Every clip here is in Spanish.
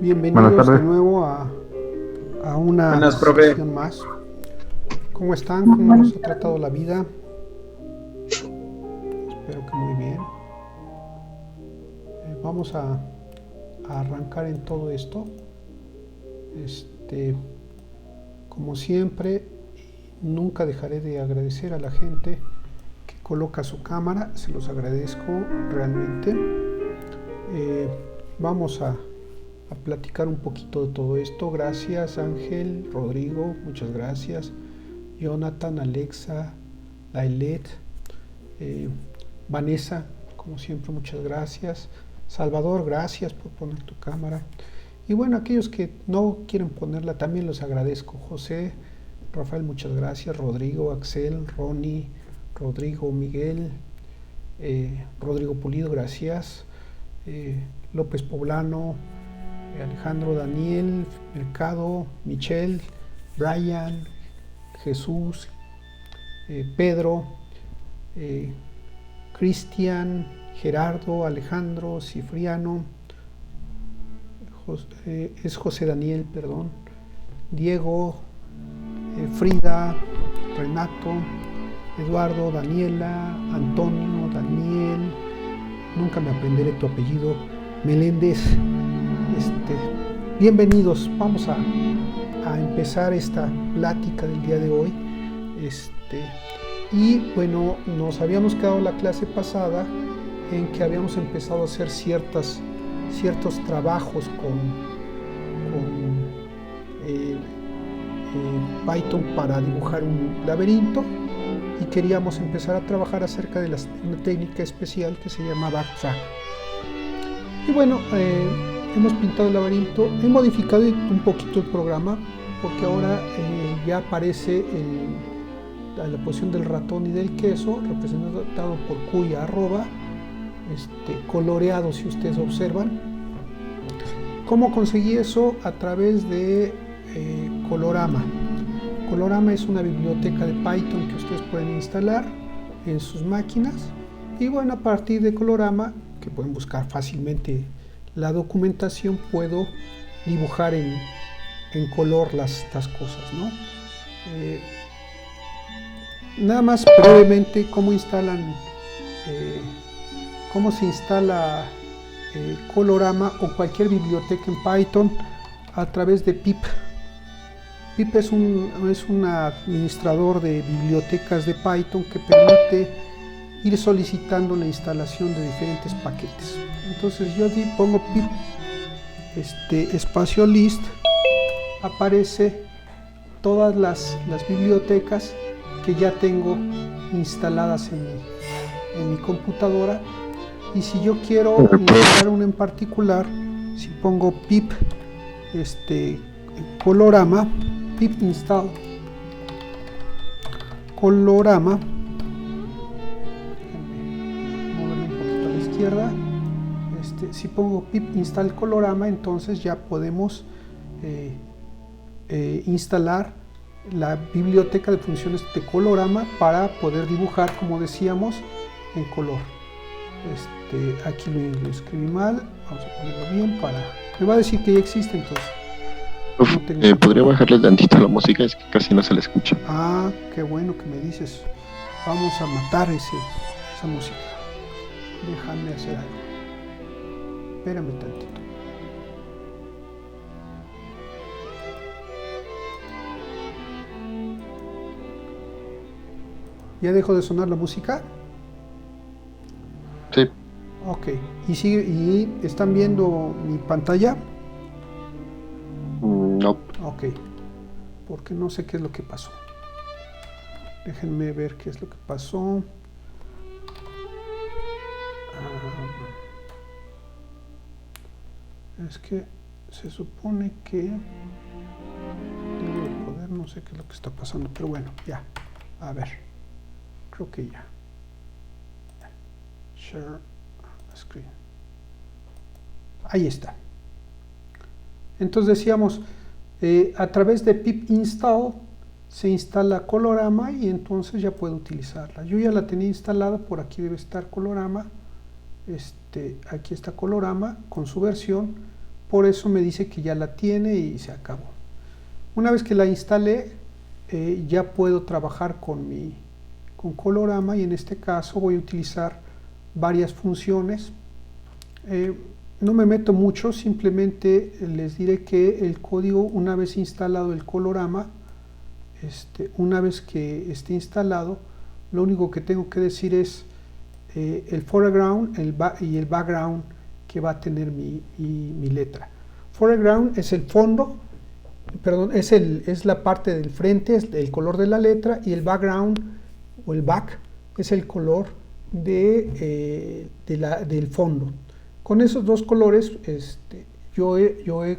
Bienvenidos de nuevo a una sesión más. ¿Cómo están? ¿Cómo nos ha tratado la vida? Espero que muy bien. Vamos a arrancar en todo esto. Como siempre, nunca dejaré de agradecer a la gente que coloca su cámara. Se los agradezco realmente. Vamos a platicar un poquito de todo esto. Gracias Ángel, Rodrigo, muchas gracias. Jonathan, Alexa, Lailet, Vanessa, como siempre, muchas gracias. Salvador, gracias por poner tu cámara. Y bueno, aquellos que no quieren ponerla, también los agradezco. José, Rafael, muchas gracias. Rodrigo, Axel, Ronnie, Rodrigo, Miguel, Rodrigo Pulido, gracias. López Poblano, Alejandro, Daniel, Mercado, Michelle, Brian, Jesús, Pedro, Cristian, Gerardo, Alejandro, Cifriano, es José Daniel, perdón, Diego, Frida, Renato, Eduardo, Daniela, Antonio, Daniel, nunca me aprenderé tu apellido, Meléndez. Bienvenidos, vamos a empezar esta plática del día de hoy. Y bueno, nos habíamos quedado la clase pasada en que habíamos empezado a hacer ciertos trabajos con Python para dibujar un laberinto, y queríamos empezar a trabajar acerca de una técnica especial que se llama backtrack. Y bueno, hemos pintado el laberinto, he modificado un poquito el programa porque ahora ya aparece la posición del ratón y del queso, representado por Q y arroba, coloreado, si ustedes observan. ¿Cómo conseguí eso? A través de Colorama. Colorama es una biblioteca de Python que ustedes pueden instalar en sus máquinas, y bueno, a partir de Colorama, que pueden buscar fácilmente la documentación, puedo dibujar en color las cosas, ¿no? Nada más brevemente cómo se instala Colorama o cualquier biblioteca en Python a través de pip. Pip es un administrador de bibliotecas de Python que permite ir solicitando la instalación de diferentes paquetes. Entonces yo pongo pip espacio list, aparece todas las bibliotecas que ya tengo instaladas en mi computadora, y si yo quiero instalar una en particular, si pongo pip Colorama, pip install Colorama, moverme un poquito a la izquierda, si pongo pip install Colorama, entonces ya podemos instalar la biblioteca de funciones de Colorama para poder dibujar, como decíamos, en color. Aquí lo escribí mal, vamos a ponerlo bien me va a decir que ya existe, entonces ¿podría bajarle tantito la música? Es que casi no se le escucha. Ah, qué bueno que me dices. Vamos a matar esa música. Déjame hacer algo. Espérame tantito. ¿Ya dejó de sonar la música? Sí. Ok. ¿Y están viendo mi pantalla? No. Ok. Porque no sé qué es lo que pasó. Déjenme ver qué es lo que pasó. Es que se supone que debo de poder, no sé qué es lo que está pasando, pero bueno, ya. A ver. Creo que ya. Share screen. Ahí está. Entonces decíamos, a través de pip install se instala Colorama y entonces ya puedo utilizarla. Yo ya la tenía instalada, por aquí debe estar Colorama. Aquí está Colorama con su versión, por eso me dice que ya la tiene y se acabó. Una vez que la instalé, ya puedo trabajar con Colorama, y en este caso voy a utilizar varias funciones. No me meto mucho, simplemente les diré que el código, una vez instalado el Colorama, una vez que esté instalado, lo único que tengo que decir es el foreground y el background que va a tener mi letra. Foreground es el fondo, perdón, es la parte del frente, es el color de la letra, y el background o el back es el color del fondo. Con esos dos colores yo he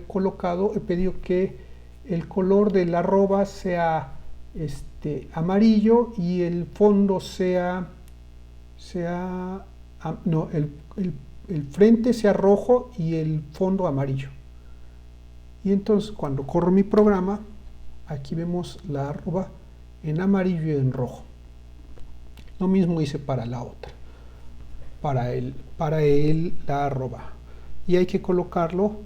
pedido que el color del arroba sea amarillo y el fondo el frente sea rojo y el fondo amarillo. Y entonces cuando corro mi programa, aquí vemos la arroba en amarillo y en rojo. Lo mismo hice para la otra, para la arroba. Y hay que colocarlo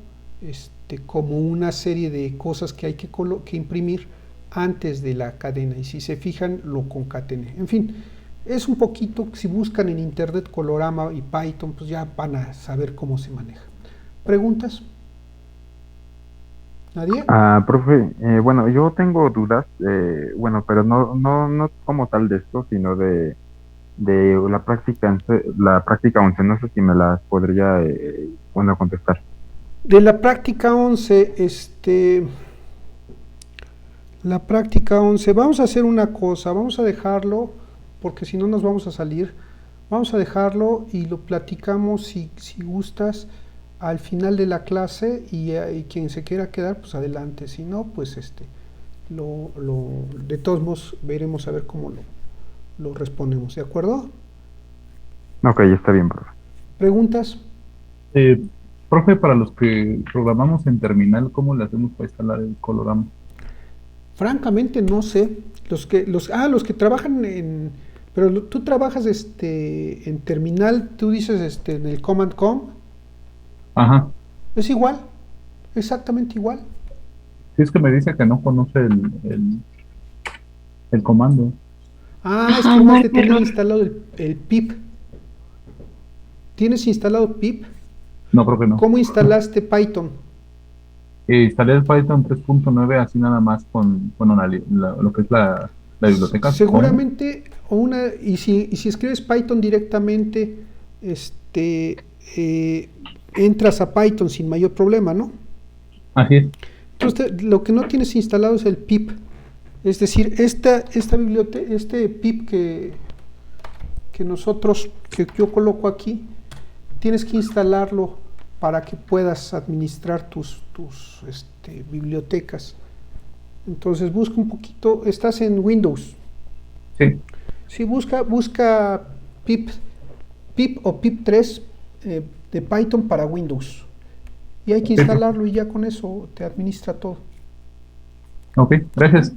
como una serie de cosas que hay que imprimir antes de la cadena. Y si se fijan, lo concatené. En fin, es un poquito, si buscan en internet Colorama y Python, pues ya van a saber cómo se maneja. ¿Preguntas? ¿Nadie? Profe, bueno, yo tengo dudas, bueno, pero no como tal de esto, sino de la práctica 11, no sé si me las podría, bueno, contestar. De la práctica 11, la práctica 11, vamos a hacer una cosa, vamos a dejarlo, porque si no nos vamos a salir, vamos a dejarlo y lo platicamos si gustas al final de la clase, y quien se quiera quedar, pues adelante, si no, pues de todos modos veremos a ver cómo lo respondemos, ¿de acuerdo? Ok, está bien, profe. ¿Preguntas? Profe, para los que programamos en terminal, ¿cómo le hacemos para instalar el Colorama? Francamente no sé. Los que trabajan pero tú trabajas en terminal, tú dices en el Command Com. Ajá. Es igual, exactamente igual. Si es que me dice que no conoce el comando. Es que no te tener instalado el pip. ¿Tienes instalado pip? No, profe, no. ¿Cómo instalaste Python? Instalé el Python 3.9 así nada más con lo que es la biblioteca. Seguramente, y si escribes Python directamente, entras a Python sin mayor problema, ¿no? Así es. Entonces, lo que no tienes instalado es el pip. Es decir, esta biblioteca, pip que yo coloco aquí, tienes que instalarlo para que puedas administrar tus bibliotecas. Entonces busca un poquito, estás en Windows. Sí. Sí, busca pip o pip3 de Python para Windows. Y hay que instalarlo y ya con eso te administra todo. Ok, gracias.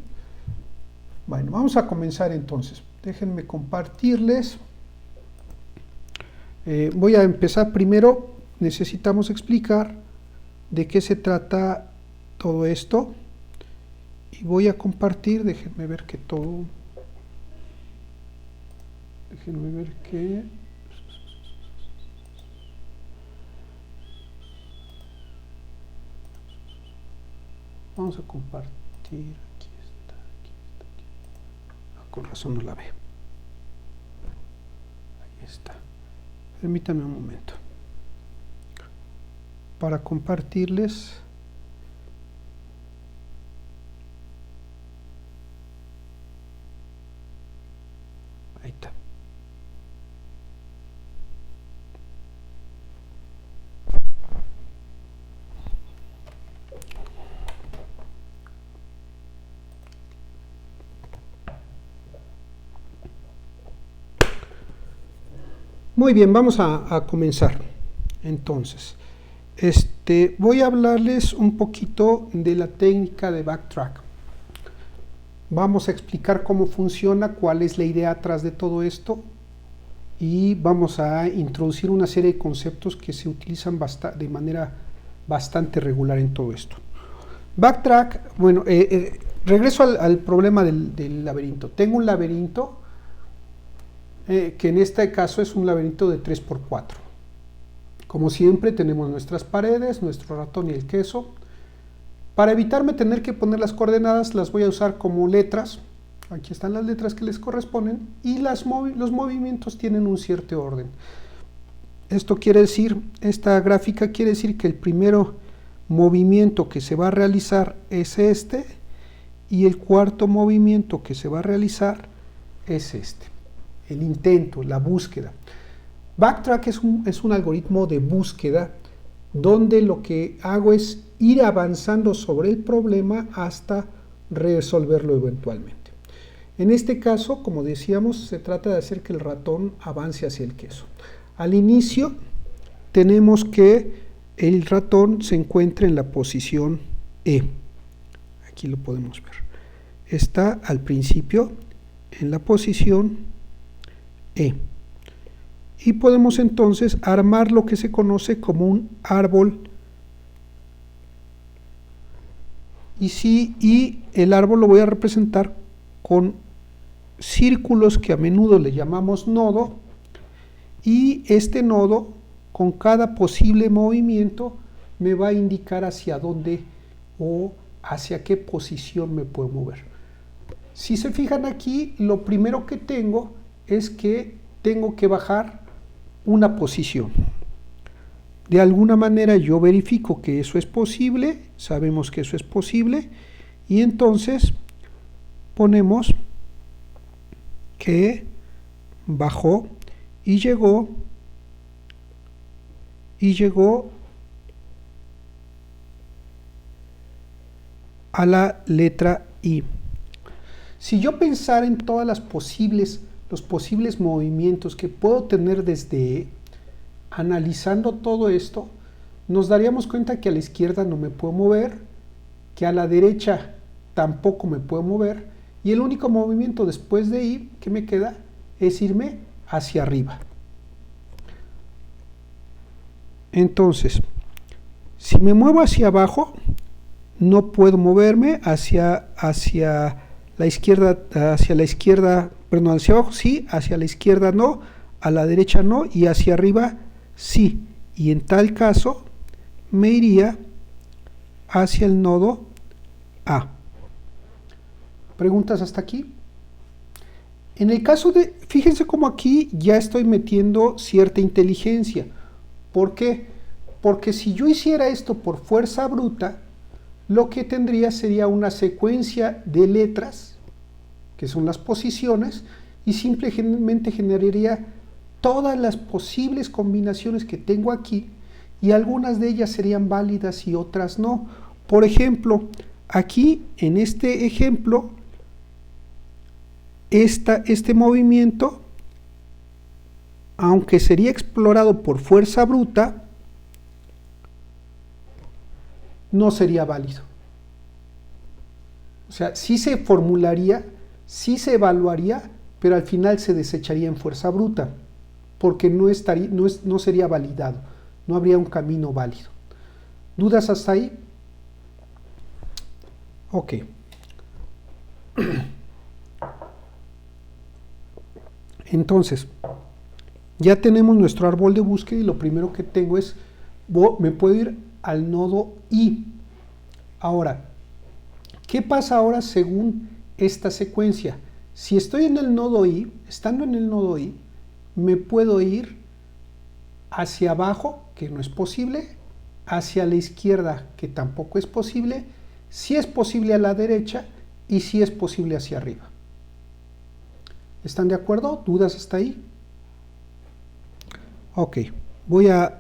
Bueno, vamos a comenzar entonces. Déjenme compartirles. Voy a empezar primero. Necesitamos explicar de qué se trata todo esto. Y voy a compartir, déjenme ver que vamos a compartir, aquí está. Con razón no la veo. Ahí está. Permítame un momento. Para compartirles. Ahí está. Muy bien, vamos a comenzar. Entonces, Voy a hablarles un poquito de la técnica de backtrack. Vamos a explicar cómo funciona, cuál es la idea atrás de todo esto y vamos a introducir una serie de conceptos que se utilizan de manera bastante regular en todo esto. Backtrack, bueno, regreso al problema del laberinto. Tengo un laberinto que en este caso es un laberinto de 3×4. Como siempre tenemos nuestras paredes, nuestro ratón y el queso. Para evitarme tener que poner las coordenadas, las voy a usar como letras. Aquí están las letras que les corresponden y los movimientos tienen un cierto orden. Esto quiere decir, esta gráfica quiere decir que el primero movimiento que se va a realizar es este y el cuarto movimiento que se va a realizar es este. El intento, la búsqueda. Backtrack es un algoritmo de búsqueda donde lo que hago es ir avanzando sobre el problema hasta resolverlo eventualmente. En este caso, como decíamos, se trata de hacer que el ratón avance hacia el queso. Al inicio tenemos que el ratón se encuentre en la posición E. Aquí lo podemos ver. Está al principio en la posición E. Y podemos entonces armar lo que se conoce como un árbol. Y el árbol lo voy a representar con círculos que a menudo le llamamos nodo. Y este nodo, con cada posible movimiento, me va a indicar hacia dónde o hacia qué posición me puedo mover. Si se fijan aquí, lo primero que tengo es que tengo que bajar una posición. De alguna manera yo verifico que eso es posible, sabemos que eso es posible, y entonces ponemos que bajó y llegó a la letra I. Si yo pensara en todas los posibles movimientos que puedo tener desde analizando todo esto, nos daríamos cuenta que a la izquierda no me puedo mover, que a la derecha tampoco me puedo mover, y el único movimiento después de I que me queda es irme hacia arriba. Entonces, si me muevo hacia abajo, no puedo moverme hacia la izquierda, perdón, hacia abajo sí, hacia la izquierda no, a la derecha no, y hacia arriba sí. Y en tal caso, me iría hacia el nodo A. ¿Preguntas hasta aquí? En el caso de, fíjense cómo aquí ya estoy metiendo cierta inteligencia. ¿Por qué? Porque si yo hiciera esto por fuerza bruta, lo que tendría sería una secuencia de letras, que son las posiciones, y simplemente generaría todas las posibles combinaciones que tengo aquí, y algunas de ellas serían válidas y otras no. Por ejemplo, aquí en este ejemplo, este movimiento, aunque sería explorado por fuerza bruta, no sería válido. O sea, sí se formularía, sí se evaluaría, pero al final se desecharía en fuerza bruta, porque no sería validado, no habría un camino válido. ¿Dudas hasta ahí? Ok. Entonces, ya tenemos nuestro árbol de búsqueda y lo primero que tengo es, me puedo ir al nodo I. Ahora, ¿qué pasa ahora según esta secuencia? Si estoy en el nodo I, estando en el nodo I, me puedo ir hacia abajo, que no es posible, hacia la izquierda, que tampoco es posible, si es posible a la derecha y si es posible hacia arriba. ¿Están de acuerdo? ¿Dudas hasta ahí? Ok, voy a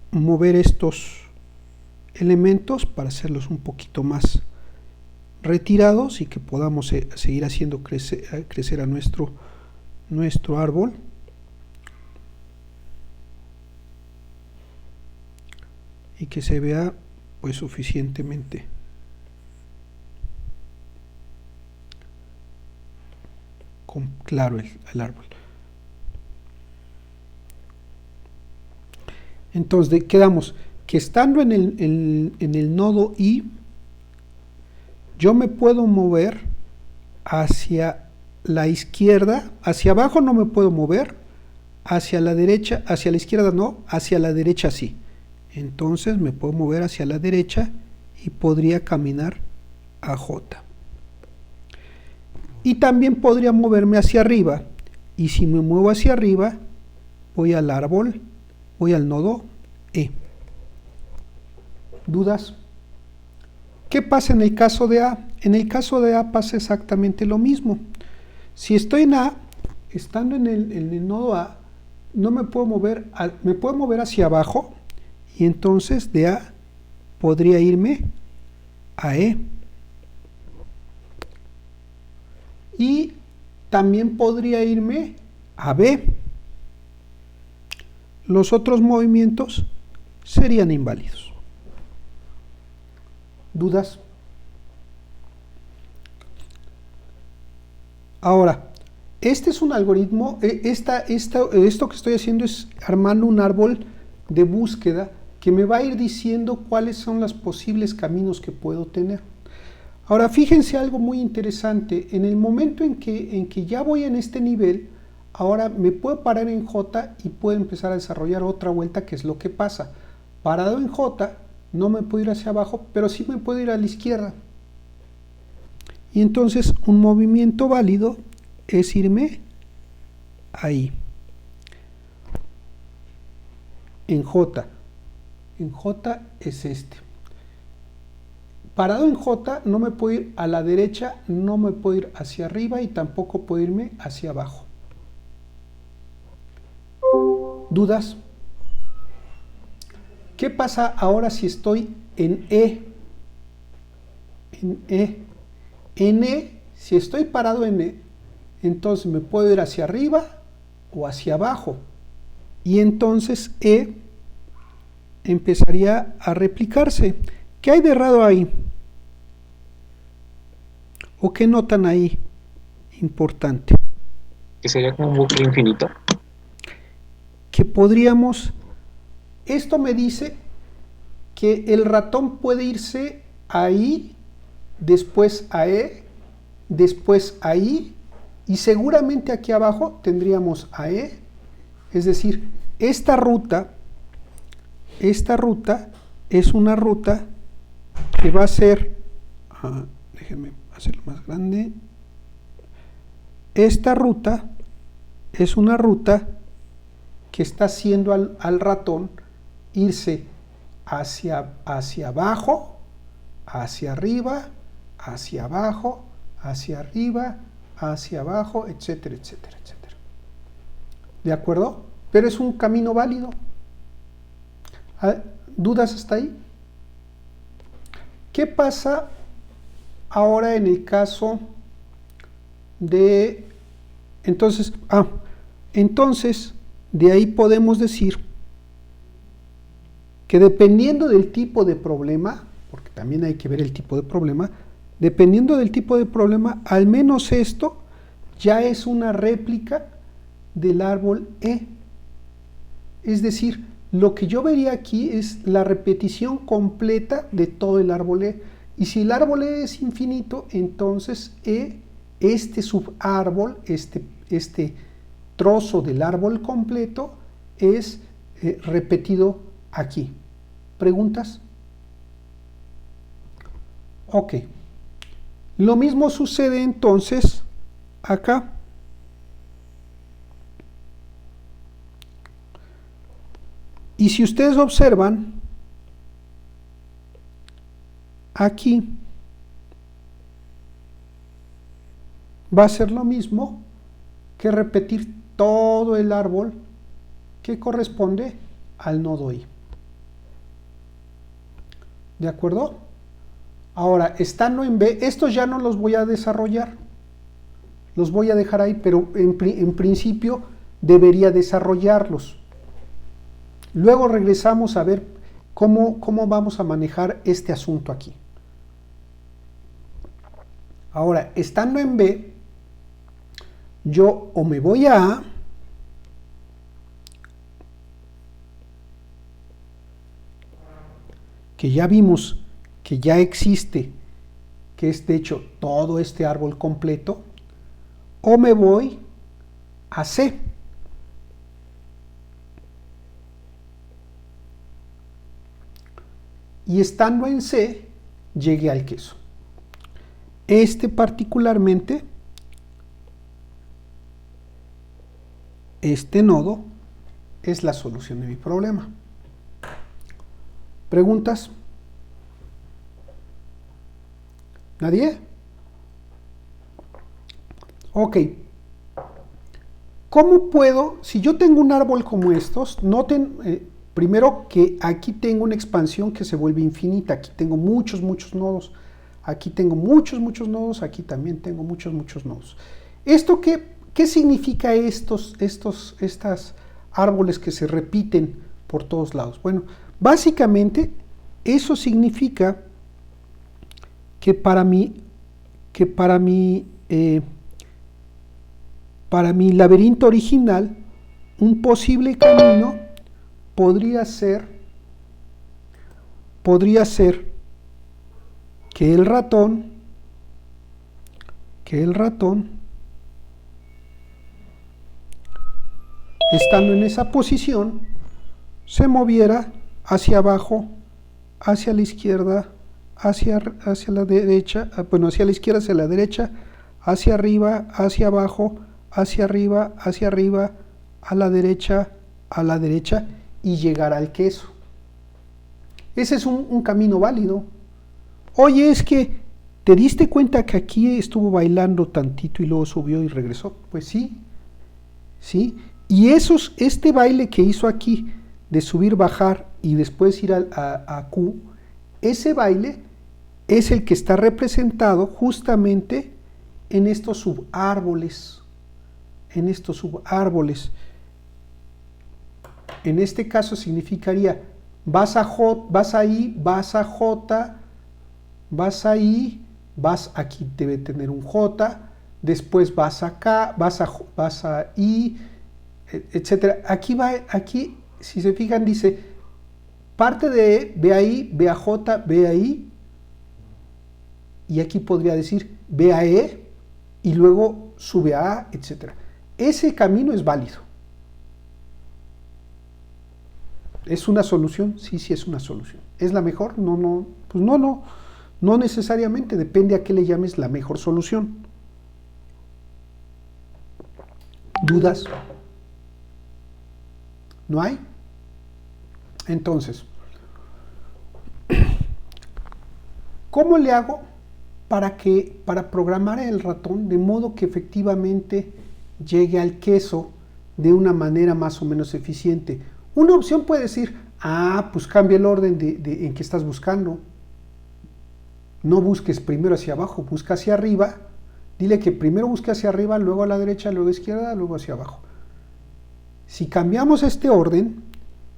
mover estos elementos para hacerlos un poquito más retirados y que podamos seguir haciendo crecer a nuestro árbol. y que se vea pues suficientemente claro el árbol. Entonces quedamos que estando en el nodo I, yo me puedo mover hacia la izquierda, hacia abajo no me puedo mover, hacia la derecha, hacia la izquierda no, hacia la derecha sí. Entonces me puedo mover hacia la derecha y podría caminar a J. Y también podría moverme hacia arriba, y si me muevo hacia arriba, voy al árbol, voy al nodo E. ¿Dudas? ¿Qué pasa en el caso de A? En el caso de A pasa exactamente lo mismo. Si estoy en A, estando en el nodo A, no me puedo mover, me puedo mover hacia abajo, y entonces de A podría irme a E. Y también podría irme a B. Los otros movimientos serían inválidos. ¿Dudas? Ahora, este es un algoritmo, esto que estoy haciendo es armando un árbol de búsqueda que me va a ir diciendo cuáles son los posibles caminos que puedo tener. Ahora, fíjense algo muy interesante. En el momento en que ya voy en este nivel, ahora me puedo parar en J y puedo empezar a desarrollar otra vuelta, que es lo que pasa. Parado en J, no me puedo ir hacia abajo, pero sí me puedo ir a la izquierda. Y entonces un movimiento válido es irme ahí. En J. En J es este. Parado en J no me puedo ir a la derecha, no me puedo ir hacia arriba y tampoco puedo irme hacia abajo. ¿Dudas? ¿Qué pasa ahora si estoy en E? En E. En E, si estoy parado en E, entonces me puedo ir hacia arriba o hacia abajo. Y entonces E empezaría a replicarse. ¿Qué hay de errado ahí? ¿O qué notan ahí importante? Que sería como un bucle infinito. Que podríamos, esto me dice que el ratón puede irse ahí, después a E, después a I, y seguramente aquí abajo tendríamos a E, es decir, esta ruta es una ruta que va a ser, déjenme hacerlo más grande, esta ruta es una ruta que está haciendo al ratón irse hacia abajo, hacia arriba, hacia abajo, hacia arriba, hacia abajo, etcétera, etcétera, etcétera. ¿De acuerdo? Pero es un camino válido. ¿Dudas hasta ahí? ¿Qué pasa ahora en el caso de... Entonces, de ahí podemos decir que dependiendo del tipo de problema, porque también hay que ver el tipo de problema, dependiendo del tipo de problema, al menos esto ya es una réplica del árbol E. Es decir, lo que yo vería aquí es la repetición completa de todo el árbol E. Y si el árbol E es infinito, entonces E, este subárbol, este trozo del árbol completo es repetido aquí. ¿Preguntas? Ok. Lo mismo sucede entonces acá. Y si ustedes observan, aquí va a ser lo mismo que repetir todo el árbol que corresponde al nodo I. ¿De acuerdo? Ahora, estando en B, estos ya no los voy a desarrollar. Los voy a dejar ahí, pero en principio debería desarrollarlos. Luego regresamos a ver ¿Cómo vamos a manejar este asunto aquí? Ahora, estando en B, yo o me voy a A, que ya vimos que ya existe, que es de hecho todo este árbol completo, o me voy a C. Y estando en C, llegué al queso. Este particularmente, este nodo, es la solución de mi problema. ¿Preguntas? ¿Nadie? Ok. ¿Cómo puedo, si yo tengo un árbol como estos, noten primero que aquí tengo una expansión que se vuelve infinita, aquí tengo muchos nodos, aquí tengo muchos nodos, aquí también tengo muchos nodos. ¿Esto qué significa estos árboles que se repiten por todos lados? Bueno, básicamente eso significa que para mi laberinto original, un posible camino podría ser que el ratón estando en esa posición se moviera hacia abajo, hacia la izquierda, hacia la derecha, bueno, hacia la izquierda, hacia la derecha, hacia arriba, hacia abajo, hacia arriba, a la derecha, y llegar al queso. Ese es un camino válido. Oye, es que ¿te diste cuenta que aquí estuvo bailando tantito y luego subió y regresó? Pues sí. Y este baile que hizo aquí de subir, bajar y después ir a Q, ese baile es el que está representado justamente en estos subárboles. En este caso significaría vas a J, vas ahí, vas a J, vas ahí, vas aquí, debe tener un J, después vas acá, vas a I, etcétera. Aquí, si se fijan, dice parte de E, ve ahí, ve a J, ve ahí, y aquí podría decir ve a E, y luego sube a A, etcétera. Ese camino es válido. ¿Es una solución? Sí, es una solución. ¿Es la mejor? No, pues no necesariamente, depende a qué le llames la mejor solución. ¿Dudas? ¿No hay? Entonces, ¿cómo le hago para programar el ratón de modo que efectivamente llegue al queso de una manera más o menos eficiente? Una opción puede decir, pues cambia el orden en que estás buscando. No busques primero hacia abajo, busca hacia arriba. Dile que primero busque hacia arriba, luego a la derecha, luego a la izquierda, luego hacia abajo. Si cambiamos este orden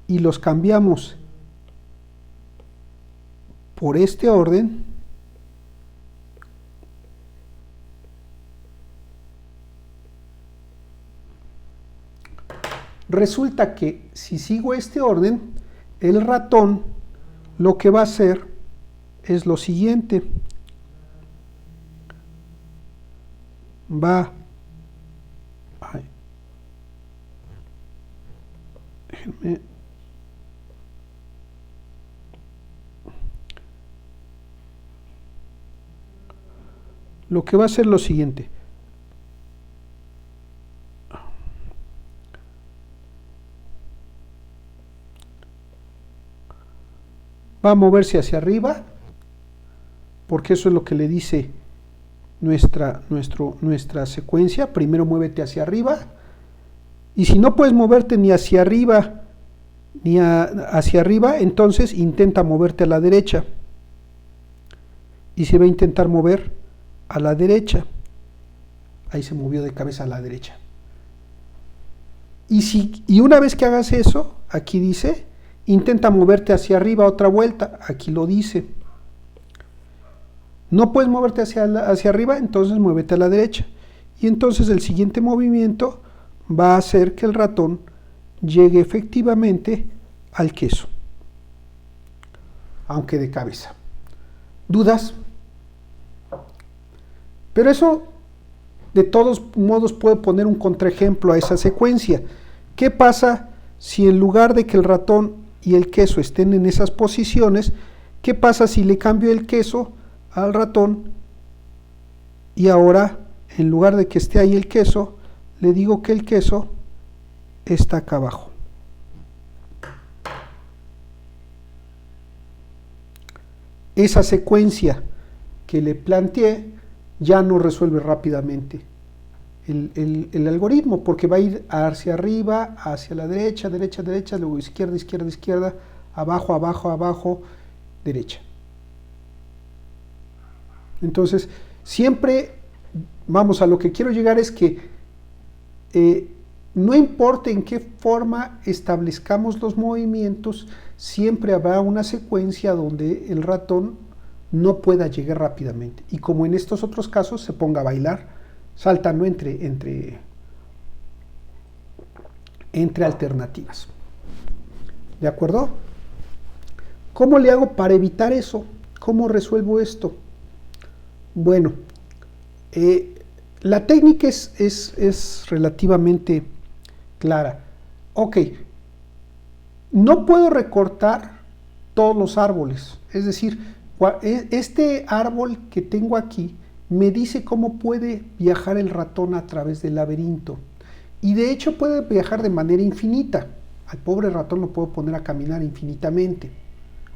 y los cambiamos por este orden, resulta que si sigo este orden, el ratón lo que va a hacer es lo siguiente. Déjenme. Lo que va a hacer lo siguiente. Va a moverse hacia arriba, porque eso es lo que le dice nuestra secuencia. Primero muévete hacia arriba, y si no puedes moverte ni hacia arriba ni hacia arriba, entonces intenta moverte a la derecha, y se va a intentar mover a la derecha. Ahí se movió de cabeza a la derecha. Y una vez que hagas eso, aquí dice Intenta moverte hacia arriba otra vuelta, aquí lo dice. No puedes moverte hacia arriba, entonces muévete a la derecha. Y entonces el siguiente movimiento va a hacer que el ratón llegue efectivamente al queso, aunque de cabeza. ¿Dudas? Pero eso, de todos modos, puede poner un contraejemplo a esa secuencia. ¿Qué pasa si en lugar de que el ratón y el queso estén en esas posiciones, qué pasa si le cambio el queso al ratón y ahora, en lugar de que esté ahí el queso, le digo que el queso está acá abajo? Esa secuencia que le planteé ya no resuelve rápidamente el algoritmo, porque va a ir hacia arriba, hacia la derecha, derecha, derecha, luego izquierda, izquierda, izquierda, abajo, abajo, abajo, derecha. Entonces, siempre, vamos, a lo que quiero llegar es que no importa en qué forma establezcamos los movimientos, siempre habrá una secuencia donde el ratón no pueda llegar rápidamente. Y como en estos otros casos, se ponga a bailar, saltando entre alternativas. ¿De acuerdo? ¿Cómo le hago para evitar eso? ¿Cómo resuelvo esto? Bueno, la técnica es relativamente clara. Ok, no puedo recortar todos los árboles, es decir, este árbol que tengo aquí me dice cómo puede viajar el ratón a través del laberinto, y de hecho puede viajar de manera infinita. Al pobre ratón lo puedo poner a caminar infinitamente,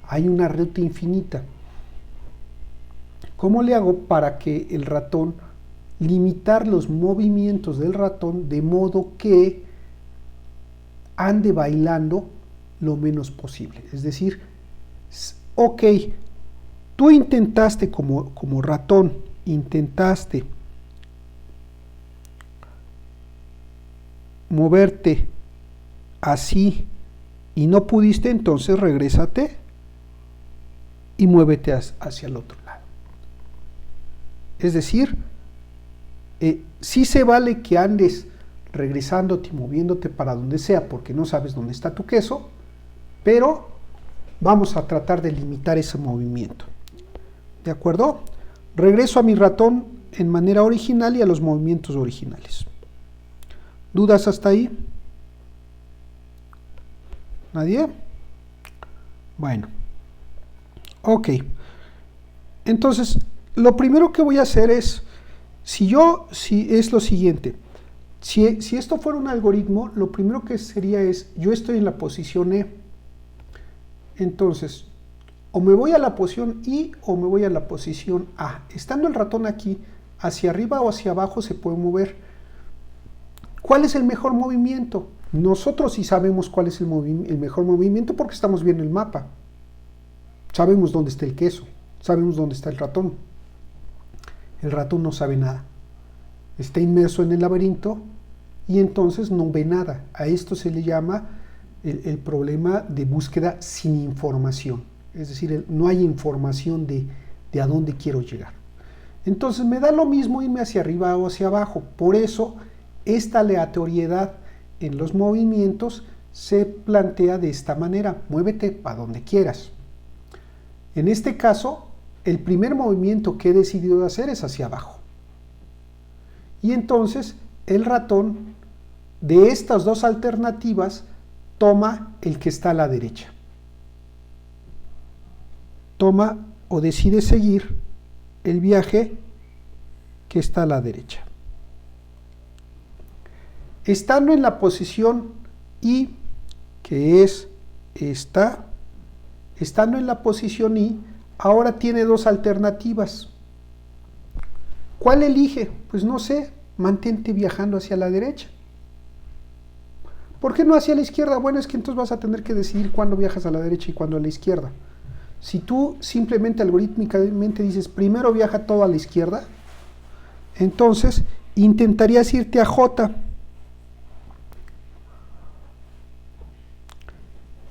hay una ruta infinita. ¿Cómo le hago para que el ratón, limitar los movimientos del ratón de modo que ande bailando lo menos posible? Es decir, ok, tú intentaste como ratón, intentaste moverte así y no pudiste, entonces regrésate y muévete hacia el otro lado. Es decir, sí se vale que andes regresándote y moviéndote para donde sea porque no sabes dónde está tu queso, pero vamos a tratar de limitar ese movimiento. ¿De acuerdo? Regreso a mi ratón en manera original y a los movimientos originales. ¿Dudas hasta ahí? ¿Nadie? Bueno. Ok. Entonces, lo primero que voy a hacer es, si es lo siguiente, si esto fuera un algoritmo, lo primero que sería es, yo estoy en la posición E, entonces, o me voy a la posición I o me voy a la posición A. Estando el ratón aquí, hacia arriba o hacia abajo se puede mover. ¿Cuál es el mejor movimiento? Nosotros sí sabemos cuál es el mejor movimiento porque estamos viendo el mapa. Sabemos dónde está el queso, sabemos dónde está el ratón. El ratón no sabe nada. Está inmerso en el laberinto y entonces no ve nada. A esto se le llama el problema de búsqueda sin información. Es decir, no hay información de a dónde quiero llegar. Entonces me da lo mismo irme hacia arriba o hacia abajo. Por eso esta aleatoriedad en los movimientos se plantea de esta manera. Muévete para donde quieras. En este caso, el primer movimiento que he decidido hacer es hacia abajo. Y entonces el ratón de estas dos alternativas toma el que está a la derecha. Toma o decide seguir el viaje que está a la derecha. Estando en la posición I, que es esta, estando en la posición I, ahora tiene dos alternativas. ¿Cuál elige? Pues no sé, mantente viajando hacia la derecha. ¿Por qué no hacia la izquierda? Bueno, es que entonces vas a tener que decidir cuándo viajas a la derecha y cuándo a la izquierda. Si tú simplemente algorítmicamente dices primero viaja todo a la izquierda, entonces intentarías irte a J.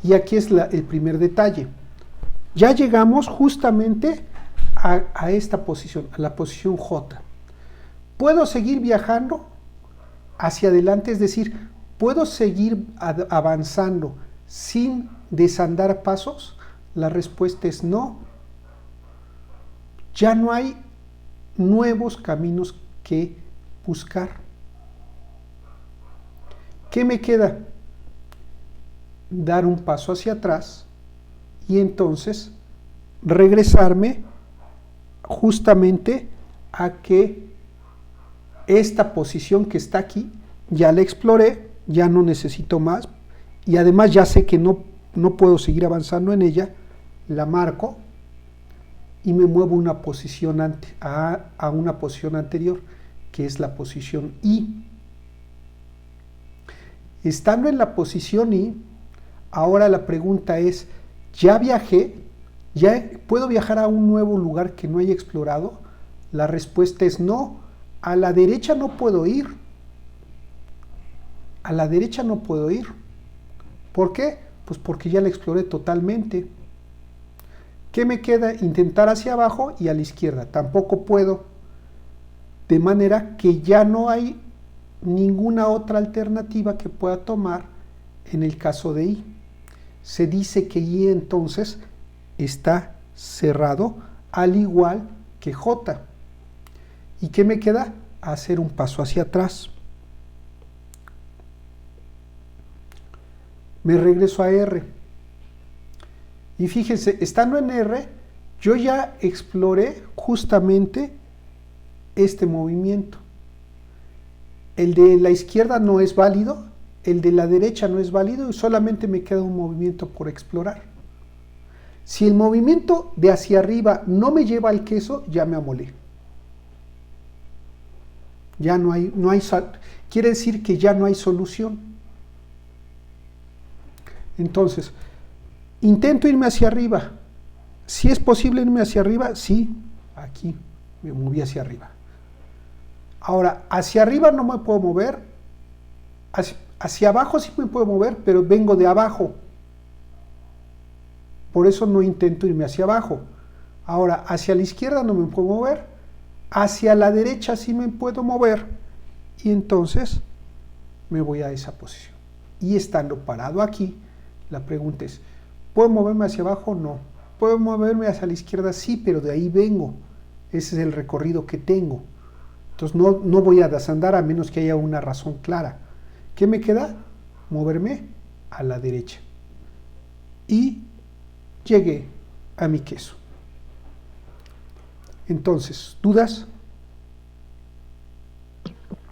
Y aquí es el primer detalle. Ya llegamos justamente a esta posición, a la posición J. ¿Puedo seguir viajando hacia adelante? Es decir, ¿puedo seguir avanzando sin desandar pasos? La respuesta es no. Ya no hay nuevos caminos que buscar. ¿Qué me queda? Dar un paso hacia atrás y entonces regresarme justamente a que esta posición que está aquí ya la exploré, ya no necesito más y además ya sé que no puedo seguir avanzando en ella, la marco y me muevo una posición a una posición anterior, que es la posición I. Estando en la posición I, ahora la pregunta es, ¿ya viajé? ¿Ya puedo viajar a un nuevo lugar que no haya explorado? La respuesta es no. A la derecha no puedo ir. A la derecha no puedo ir. ¿Por qué? Pues porque ya la exploré totalmente. ¿Qué me queda? Intentar hacia abajo y a la izquierda. Tampoco puedo. De manera que ya no hay ninguna otra alternativa que pueda tomar en el caso de I. Se dice que I entonces está cerrado, al igual que J. ¿Y qué me queda? Hacer un paso hacia atrás. Me regreso a R. Y fíjense, estando en R, yo ya exploré justamente este movimiento. El de la izquierda no es válido, el de la derecha no es válido y solamente me queda un movimiento por explorar. Si el movimiento de hacia arriba no me lleva al queso, ya me amolé. Ya quiere decir que ya no hay solución. Entonces, intento irme hacia arriba. Si es posible irme hacia arriba, sí, aquí me moví hacia arriba. Ahora, hacia arriba no me puedo mover, hacia abajo sí me puedo mover, pero vengo de abajo. Por eso no intento irme hacia abajo. Ahora, hacia la izquierda no me puedo mover, hacia la derecha sí me puedo mover, y entonces me voy a esa posición. Y estando parado aquí, la pregunta es, ¿puedo moverme hacia abajo? No. ¿Puedo moverme hacia la izquierda? Sí, pero de ahí vengo. Ese es el recorrido que tengo. Entonces no voy a desandar a menos que haya una razón clara. ¿Qué me queda? Moverme a la derecha. Y llegué a mi queso. Entonces, ¿dudas?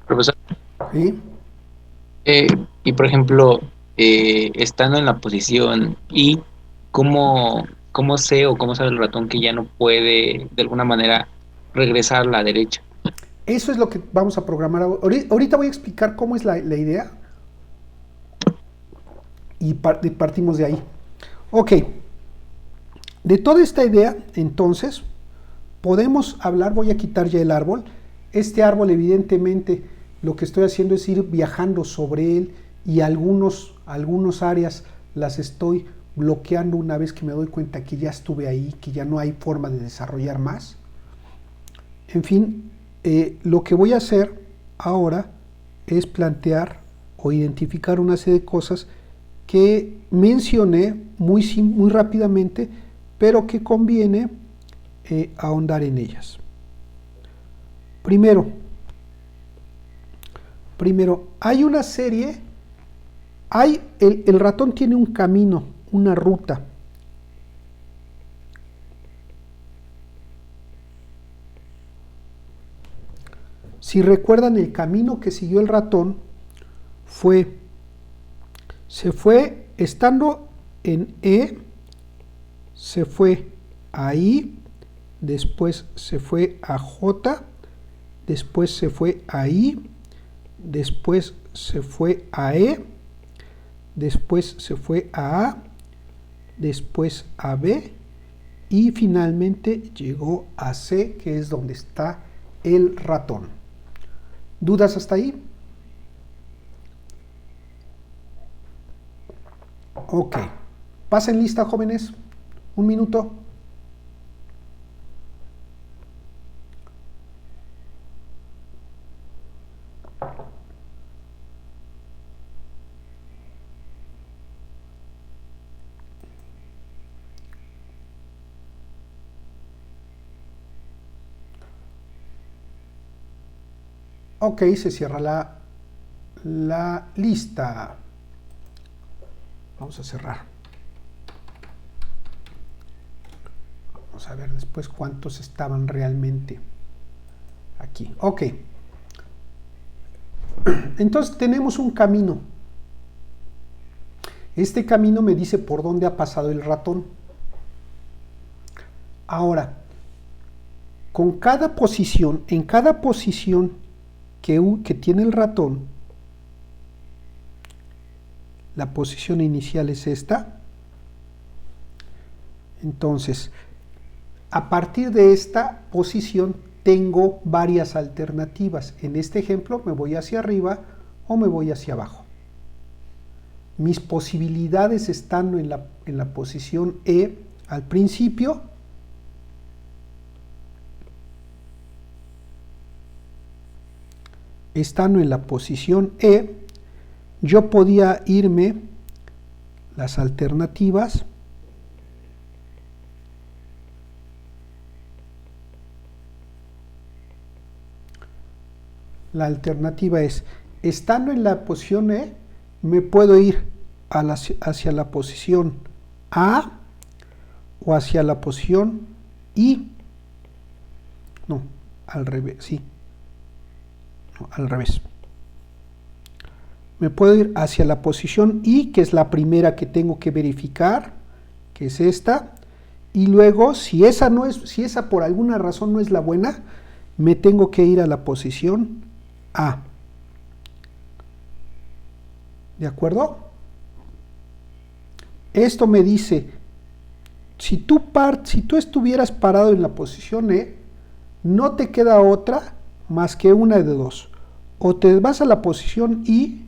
Profesor, ¿Sí? y por ejemplo, estando en la posición I, ¿cómo sé o cómo sabe el ratón que ya no puede de alguna manera regresar a la derecha? Eso es lo que vamos a programar. Ahorita voy a explicar cómo es la idea y partimos de ahí. Ok, de toda esta idea, entonces, podemos hablar, voy a quitar ya el árbol. Este árbol, evidentemente, lo que estoy haciendo es ir viajando sobre él y algunas áreas las estoy bloqueando una vez que me doy cuenta que ya estuve ahí, que ya no hay forma de desarrollar más. En fin, lo que voy a hacer ahora es plantear o identificar una serie de cosas que mencioné muy rápidamente, pero que conviene ahondar en ellas. Primero, hay una serie, el ratón tiene un camino, una ruta. Si recuerdan, el camino que siguió el ratón se fue estando en E, se fue a I, después se fue a J, después se fue a I, después se fue a E, después se fue a A, después a B y finalmente llegó a C, que es donde está el ratón. ¿Dudas hasta ahí? Ok. Pasen lista, jóvenes. 1 minuto. Ok, se cierra la lista. Vamos a cerrar. Vamos a ver después cuántos estaban realmente aquí. Ok. Entonces tenemos un camino. Este camino me dice por dónde ha pasado el ratón. Ahora, con cada posición, en cada posición que tiene el ratón, la posición inicial es esta. Entonces, a partir de esta posición tengo varias alternativas. En este ejemplo me voy hacia arriba o me voy hacia abajo. Mis posibilidades estando en la posición E al principio, estando en la posición E, yo podía irme las alternativas la alternativa es, estando en la posición E, me puedo ir hacia la posición A o hacia la posición I. No, al revés, sí. No, al revés. Me puedo ir hacia la posición I, que es la primera que tengo que verificar, que es esta, y luego, si esa por alguna razón no es la buena, me tengo que ir a la posición A. ¿De acuerdo? Esto me dice, si tú estuvieras parado en la posición E, no te queda otra más que una de dos. O te vas a la posición I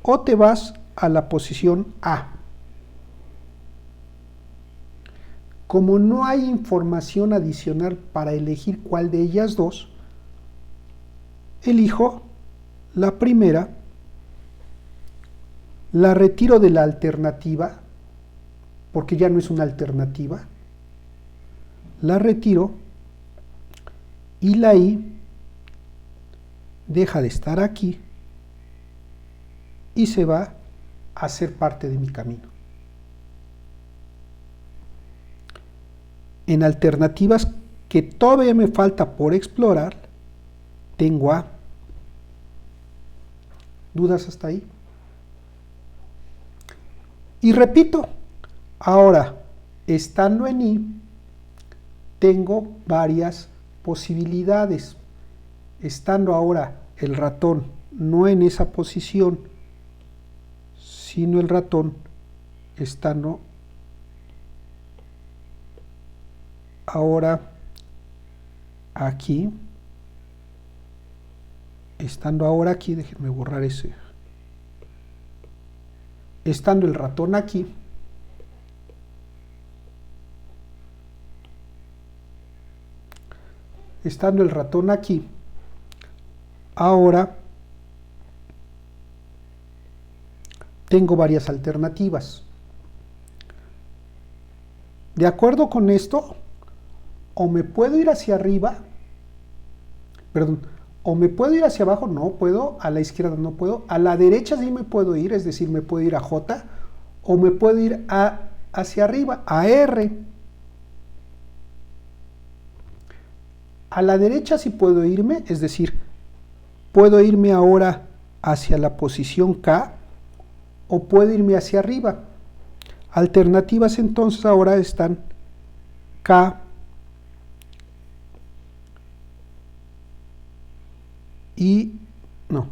o te vas a la posición A. Como no hay información adicional para elegir cuál de ellas dos, elijo la primera, la retiro de la alternativa, porque ya no es una alternativa, la retiro y la I deja de estar aquí y se va a ser parte de mi camino. En alternativas que todavía me falta por explorar, tengo A. ¿Dudas hasta ahí? Y repito, ahora, estando en I, tengo varias posibilidades. Estando ahora el ratón no en esa posición, sino el ratón estando ahora aquí, estando ahora aquí, déjenme borrar ese, estando el ratón aquí, estando el ratón aquí, ahora tengo varias alternativas. De acuerdo con esto, o me puedo ir hacia arriba, o me puedo ir hacia abajo, no puedo, a la izquierda no puedo, a la derecha sí me puedo ir, es decir, me puedo ir a J, o me puedo ir hacia arriba, a R. A la derecha sí puedo irme, es decir, puedo irme ahora hacia la posición K, o puedo irme hacia arriba. Alternativas entonces ahora están K y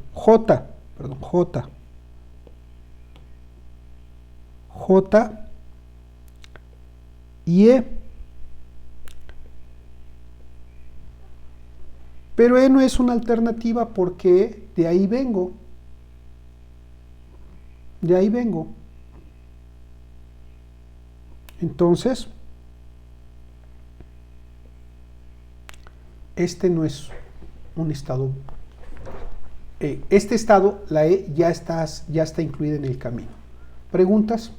J y E. Pero E no es una alternativa porque de ahí vengo. Entonces, este no es un estado. Este estado, la E, ya está incluida en el camino. ¿Preguntas?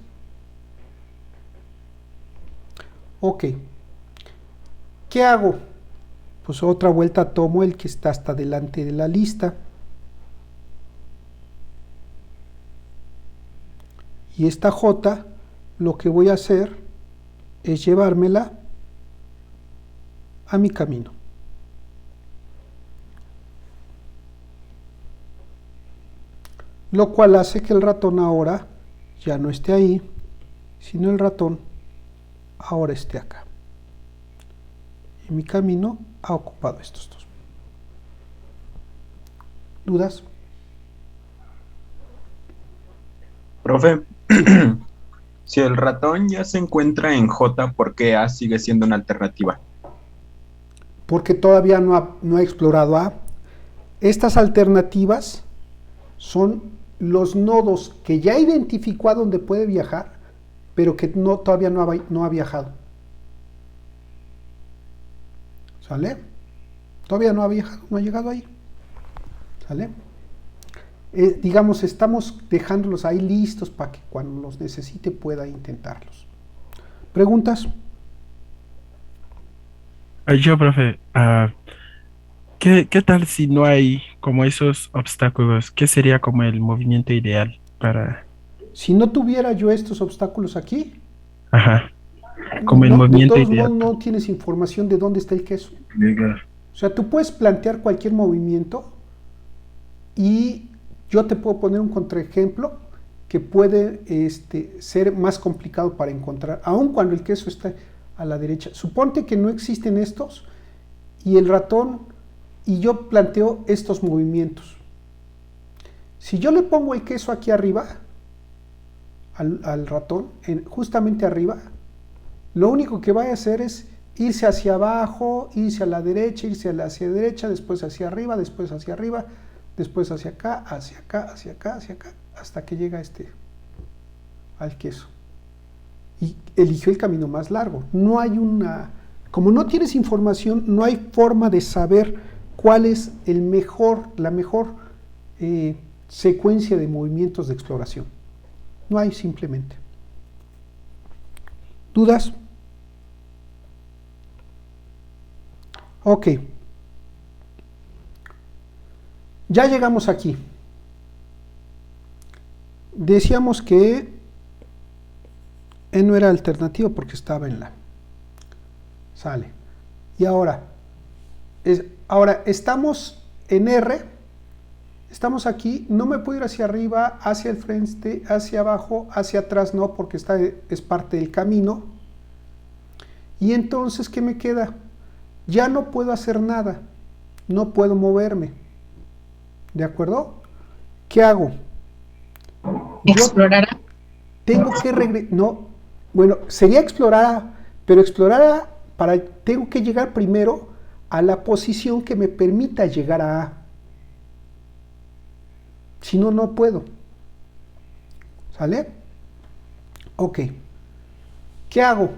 Ok. ¿Qué hago? Pues otra vuelta tomo el que está hasta delante de la lista. Y esta J, lo que voy a hacer es llevármela a mi camino. Lo cual hace que el ratón ahora ya no esté ahí, sino el ratón ahora esté acá. Y mi camino ha ocupado estos dos. ¿Dudas? Profe, si el ratón ya se encuentra en J, ¿por qué A sigue siendo una alternativa? Porque todavía no ha explorado A. Estas alternativas son los nodos que ya identificó a donde puede viajar, pero que todavía no ha viajado. ¿Sale? Todavía no ha viajado, no ha llegado ahí. ¿Sale? Digamos, estamos dejándolos ahí listos para que cuando los necesite pueda intentarlos. ¿Preguntas? Yo, profe, ¿qué tal si no hay como esos obstáculos? ¿Qué sería como el movimiento ideal para... Si no tuviera yo estos obstáculos aquí, Ajá, como el de movimiento todos ideal. modos no tienes información de dónde está el queso. Legal. O sea, tú puedes plantear cualquier movimiento y yo te puedo poner un contraejemplo que puede ser más complicado para encontrar, aun cuando el queso está a la derecha. Suponte que no existen estos y el ratón, y yo planteo estos movimientos. Si yo le pongo el queso aquí arriba, al ratón, justamente arriba, lo único que va a hacer es irse hacia abajo, irse a la derecha, hacia la derecha, después hacia arriba, después hacia arriba, después hacia acá, hacia acá, hacia acá, hacia acá, hasta que llega al queso. Y eligió el camino más largo. No hay como no tienes información, no hay forma de saber cuál es la mejor secuencia de movimientos de exploración. No hay simplemente. ¿Dudas? Ok. Ya llegamos aquí. Decíamos que E no era alternativo porque estaba en la. Sale. Y ahora estamos en R. Estamos aquí, no me puedo ir hacia arriba, hacia el frente, hacia abajo, hacia atrás no, porque es parte del camino. Y entonces, ¿qué me queda? Ya no puedo hacer nada, no puedo moverme. ¿De acuerdo? ¿Qué hago? ¿Explorará? Tengo que regresar, no, bueno, sería explorar, pero tengo que llegar primero a la posición que me permita llegar a A. Si no, no puedo. ¿Sale? Ok. ¿Qué hago?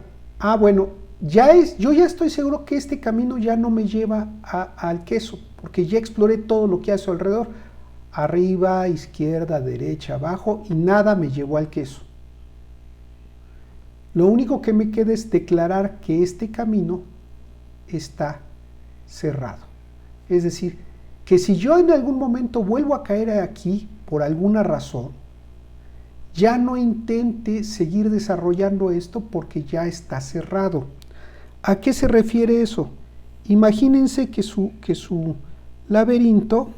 Bueno, yo ya estoy seguro que este camino ya no me lleva al queso, porque ya exploré todo lo que hay a su alrededor. Arriba, izquierda, derecha, abajo, y nada me llevó al queso. Lo único que me queda es declarar que este camino está cerrado. Es decir, que si yo en algún momento vuelvo a caer aquí por alguna razón, ya no intente seguir desarrollando esto porque ya está cerrado. ¿A qué se refiere eso? Imagínense que su laberinto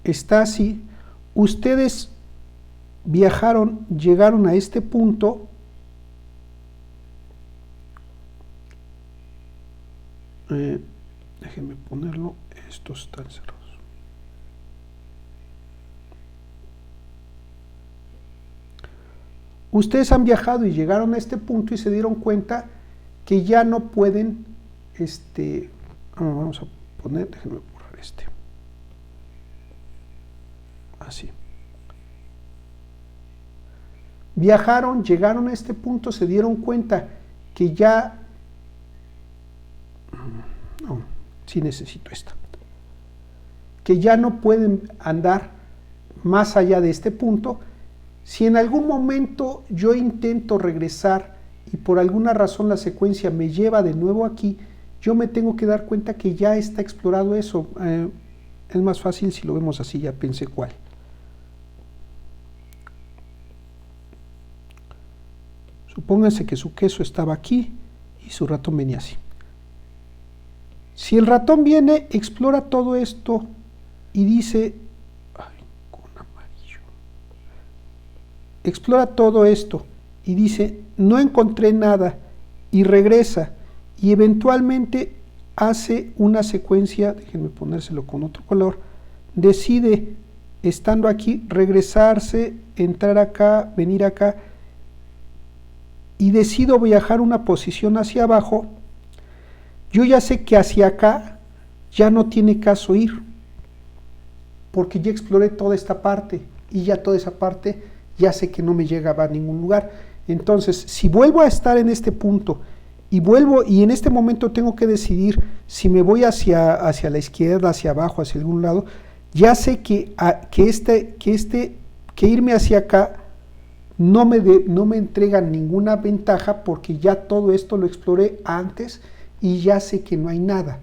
está así. Ustedes llegaron a este punto. Déjenme ponerlo, estos están cerrados. Ustedes han viajado y llegaron a este punto y se dieron cuenta que ya no pueden, vamos a poner, déjenme borrar así. Viajaron, llegaron a este punto, se dieron cuenta que ya... No, sí necesito esto. Que ya no pueden andar más allá de este punto. Si en algún momento yo intento regresar y por alguna razón la secuencia me lleva de nuevo aquí, yo me tengo que dar cuenta que ya está explorado eso. Es más fácil si lo vemos así, ya pensé cuál. Supónganse que su queso estaba aquí y su ratón venía así. Si el ratón viene, explora todo esto y dice, ay, con amarillo, explora todo esto y dice, no encontré nada, y regresa y eventualmente hace una secuencia, déjenme ponérselo con otro color, decide, estando aquí, regresarse, entrar acá, venir acá, y decido viajar una posición hacia abajo. Yo ya sé que hacia acá ya no tiene caso ir, porque ya exploré toda esta parte, y ya toda esa parte ya sé que no me llegaba a ningún lugar. Entonces, si vuelvo a estar en este punto, y vuelvo, y en este momento tengo que decidir si me voy hacia la izquierda, hacia abajo, hacia algún lado, ya sé que irme hacia acá no me entrega ninguna ventaja, porque ya todo esto lo exploré antes y ya sé que no hay nada.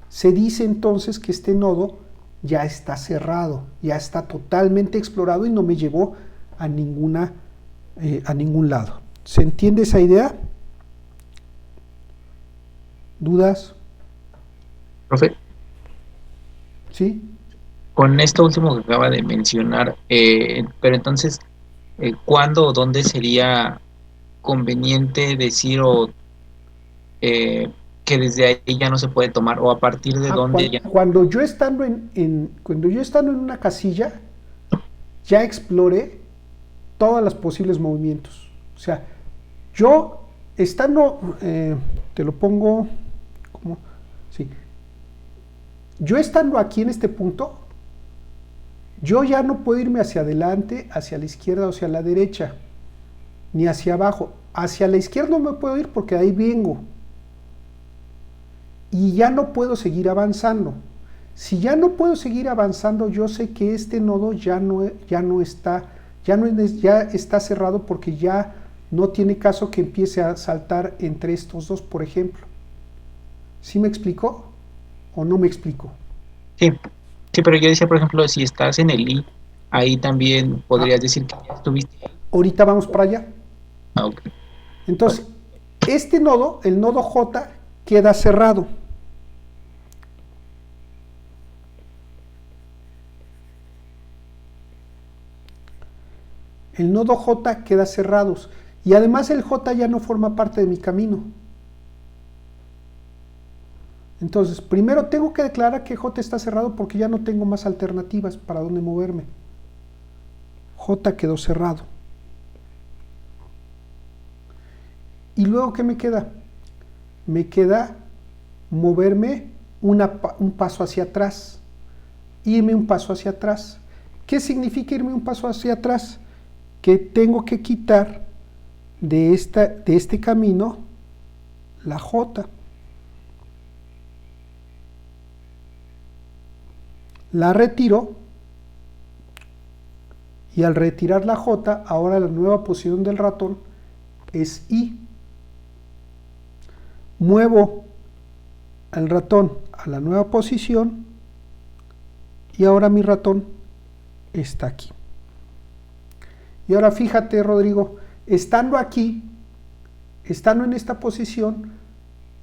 Se dice entonces que este nodo ya está cerrado, ya está totalmente explorado y no me llevó a ningún lado. ¿Se entiende esa idea? ¿Dudas? Profe, ¿Sí? con esto último que acaba de mencionar, pero entonces, ¿cuándo o dónde sería conveniente decir que desde ahí ya no se puede tomar, o a partir de dónde ya? Cuando yo estando cuando yo estando en una casilla, ya exploré todos los posibles movimientos. O sea, yo estando, te lo pongo como, sí. Yo estando aquí en este punto, yo ya no puedo irme hacia adelante, hacia la izquierda o hacia la derecha, ni hacia abajo. Hacia la izquierda no me puedo ir porque ahí vengo. Y ya no puedo seguir avanzando. Si ya no puedo seguir avanzando, yo sé que este nodo ya está cerrado, porque ya no tiene caso que empiece a saltar entre estos dos, por ejemplo. ¿Sí me explicó o no me explico? Sí, sí, pero yo decía, por ejemplo, si estás en el I, ahí también podrías decir que ya estuviste ahí. Ahorita vamos para allá. Ah, ok. Entonces, este nodo, el nodo J, queda cerrado. El nodo J queda cerrado. Y además el J ya no forma parte de mi camino. Entonces, primero tengo que declarar que J está cerrado, porque ya no tengo más alternativas para dónde moverme. J quedó cerrado. ¿Y luego qué me queda? Me queda moverme un paso hacia atrás. Irme un paso hacia atrás. ¿Qué significa irme un paso hacia atrás? Que tengo que quitar de este camino la J. La retiro, y al retirar la J, ahora la nueva posición del ratón es I. Muevo al ratón a la nueva posición y ahora mi ratón está aquí. Y ahora fíjate, Rodrigo, estando aquí, estando en esta posición,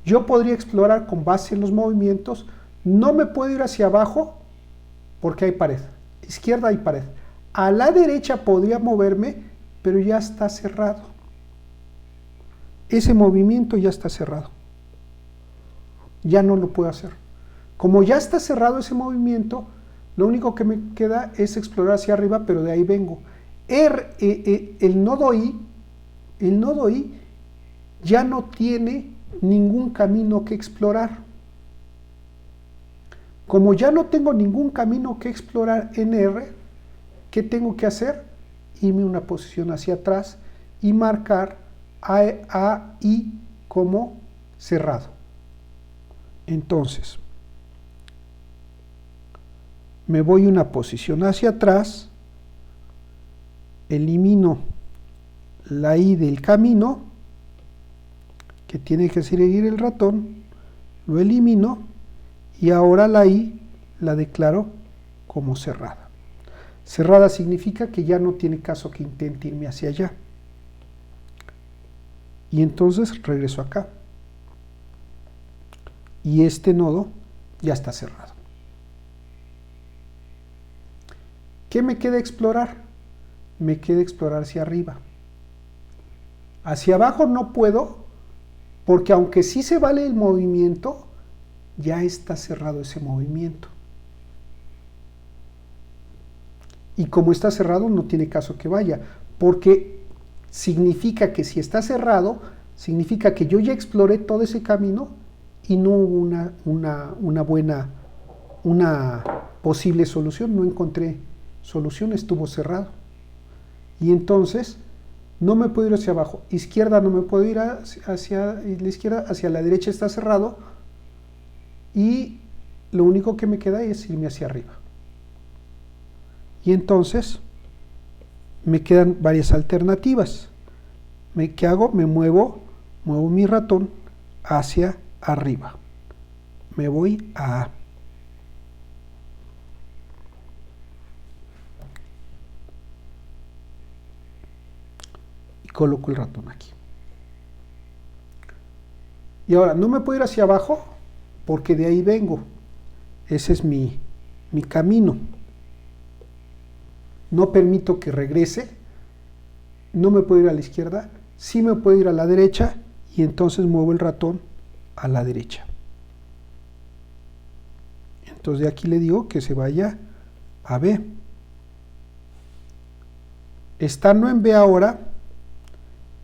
yo podría explorar con base en los movimientos. No me puedo ir hacia abajo porque hay pared. Izquierda hay pared. A la derecha podría moverme, pero ya está cerrado. Ese movimiento ya está cerrado. Ya no lo puedo hacer. Como ya está cerrado ese movimiento, lo único que me queda es explorar hacia arriba, pero de ahí vengo. El nodo I ya no tiene ningún camino que explorar. Como ya no tengo ningún camino que explorar en R, ¿Qué tengo que hacer? Irme una posición hacia atrás y marcar A I como cerrado. Entonces, me voy una posición hacia atrás, elimino la I del camino, que tiene que seguir el ratón, lo elimino y ahora la I la declaro como cerrada. Cerrada significa que ya no tiene caso que intente irme hacia allá. Y entonces regreso acá. Y este nodo ya está cerrado. ¿Qué me queda explorar? Me queda explorar hacia arriba. Hacia abajo no puedo, porque aunque sí se vale el movimiento, ya está cerrado ese movimiento. Y como está cerrado, no tiene caso que vaya, porque significa que si está cerrado, significa que yo ya exploré todo ese camino y no hubo una posible solución, no encontré solución, estuvo cerrado. Y entonces no me puedo ir hacia abajo, izquierda no me puedo ir hacia la izquierda, hacia la derecha está cerrado y lo único que me queda es irme hacia arriba. Y entonces me quedan varias alternativas. ¿Qué hago? Me muevo mi ratón hacia arriba. Me voy a A. Y coloco el ratón aquí. Y ahora, no me puedo ir hacia abajo porque de ahí vengo. Ese es mi camino. No permito que regrese, no me puedo ir a la izquierda, sí me puedo ir a la derecha y entonces muevo el ratón a la derecha. Entonces de aquí le digo que se vaya a B. Estando en B ahora,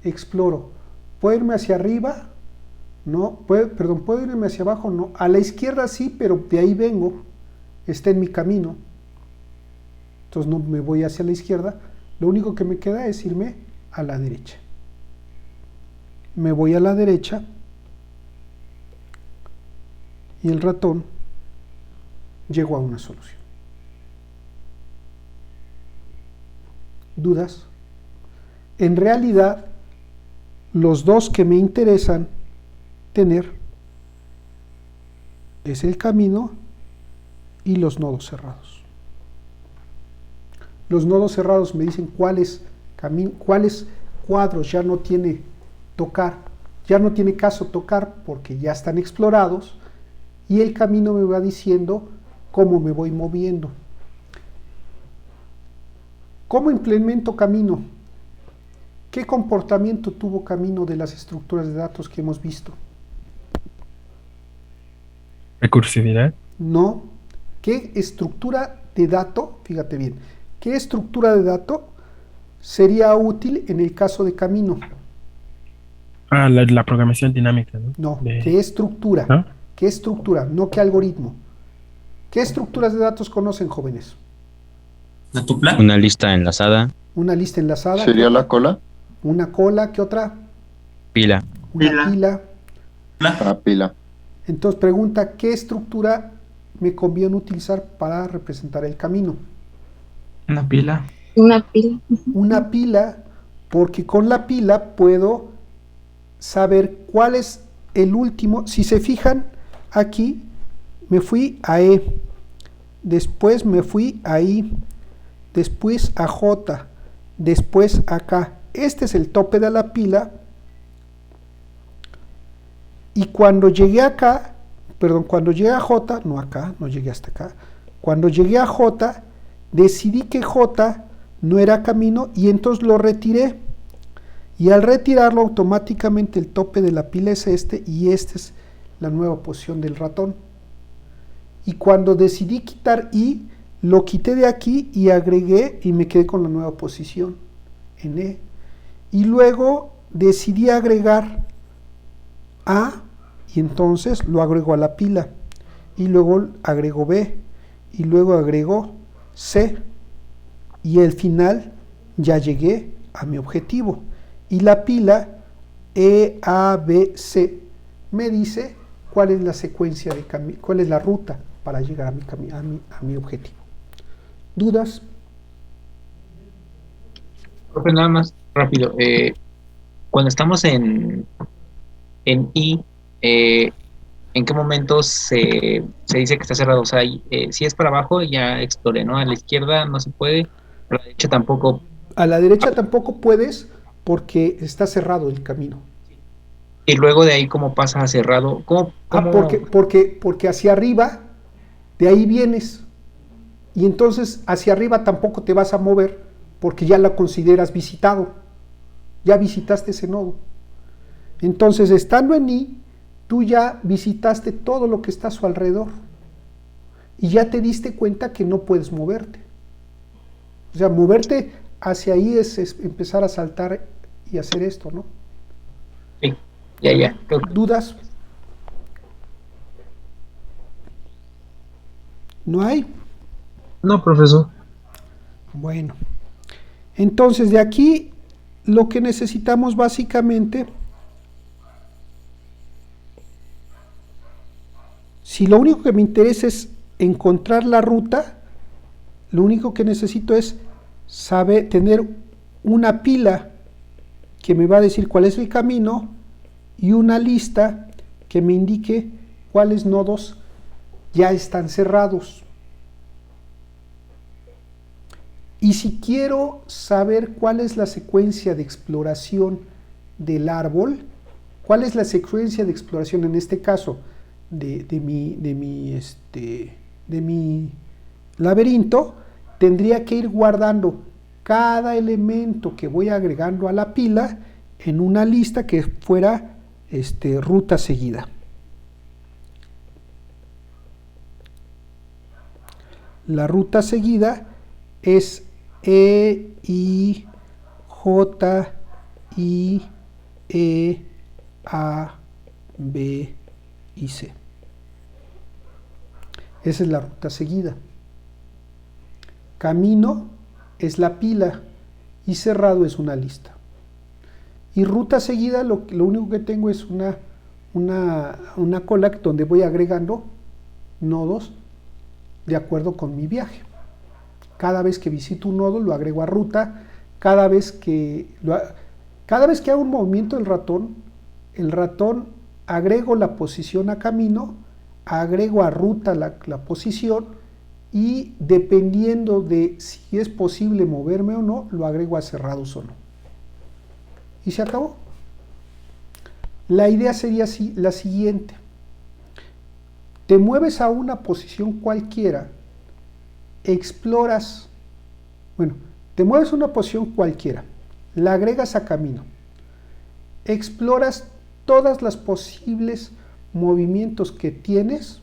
exploro. ¿Puedo irme hacia arriba? No. ¿Puedo irme hacia abajo? No. A la izquierda sí, pero de ahí vengo, está en mi camino. Entonces no me voy hacia la izquierda, lo único que me queda es irme a la derecha. Me voy a la derecha y el ratón llegó a una solución. ¿Dudas? En realidad, los dos que me interesan tener es el camino y los nodos cerrados. Los nodos cerrados me dicen cuáles cuadros ya no tiene caso tocar porque ya están explorados, y el camino me va diciendo cómo me voy moviendo. ¿Cómo implemento camino? ¿Qué comportamiento tuvo camino de las estructuras de datos que hemos visto? Recursividad. No. ¿Qué estructura de dato? Fíjate bien. ¿Qué estructura de dato sería útil en el caso de camino? La programación dinámica, ¿no? No, ¿qué estructura? ¿No? ¿Qué estructura? No qué algoritmo. ¿Qué estructuras de datos conocen, jóvenes? ¿La tupla? Una lista enlazada. Una lista enlazada. ¿Sería la cola? Una cola, ¿qué otra? Pila. Una pila. Ah, pila. Entonces pregunta, ¿qué estructura me conviene utilizar para representar el camino? Una pila. Una pila. Una pila, porque con la pila puedo saber cuál es el último. Si se fijan, aquí me fui a E, después me fui a I, después a J, después acá. Este es el tope de la pila. Y cuando llegué acá, cuando llegué a J, no acá, no llegué hasta acá. Cuando llegué a J, decidí que J no era camino y entonces lo retiré. Y al retirarlo, automáticamente el tope de la pila es este y esta es la nueva posición del ratón. Y cuando decidí quitar I, lo quité de aquí y agregué y me quedé con la nueva posición en E. Y luego decidí agregar A y entonces lo agrego a la pila. Y luego agrego B y luego agrego C. y al final ya llegué a mi objetivo. Y la pila EABC me dice cuál es la secuencia de camino, cuál es la ruta para llegar a mi objetivo. ¿Dudas? Profe, nada más rápido. Cuando estamos en I, ¿en qué momento se dice que está cerrado? O sea, si es para abajo, ya exploré, ¿no? A la izquierda no se puede, a la derecha tampoco. A la derecha tampoco puedes porque está cerrado el camino. Y luego de ahí, ¿cómo pasa a cerrado? ¿Cómo? Porque hacia arriba, de ahí vienes. Y entonces hacia arriba tampoco te vas a mover porque ya la consideras visitado. Ya visitaste ese nodo. Entonces, estando en I, tú ya visitaste todo lo que está a su alrededor. Y ya te diste cuenta que no puedes moverte. O sea, moverte hacia ahí es empezar a saltar y hacer esto, ¿no? Sí, ya. ¿Dudas? ¿No hay? No, profesor. Bueno, entonces de aquí lo que necesitamos básicamente, si lo único que me interesa es encontrar la ruta, lo único que necesito es tener una pila que me va a decir cuál es el camino y una lista que me indique cuáles nodos ya están cerrados. Y si quiero saber cuál es la secuencia de exploración del árbol, cuál es la secuencia de exploración en este caso de mi laberinto, tendría que ir guardando cada elemento que voy agregando a la pila en una lista que fuera ruta seguida. La ruta seguida es E, I, J, I, E, A, B y C. Esa es la ruta seguida. Camino es la pila y cerrado es una lista. Y ruta seguida lo único que tengo es una cola donde voy agregando nodos de acuerdo con mi viaje. Cada vez que visito un nodo lo agrego a ruta, cada vez que hago un movimiento del ratón agrego la posición a camino, agrego a ruta la posición y dependiendo de si es posible moverme o no, lo agrego a cerrados o no. Y se acabó. La idea sería la siguiente. Te mueves a una posición cualquiera, te mueves a una posición cualquiera, la agregas a camino, exploras todas las posibles movimientos que tienes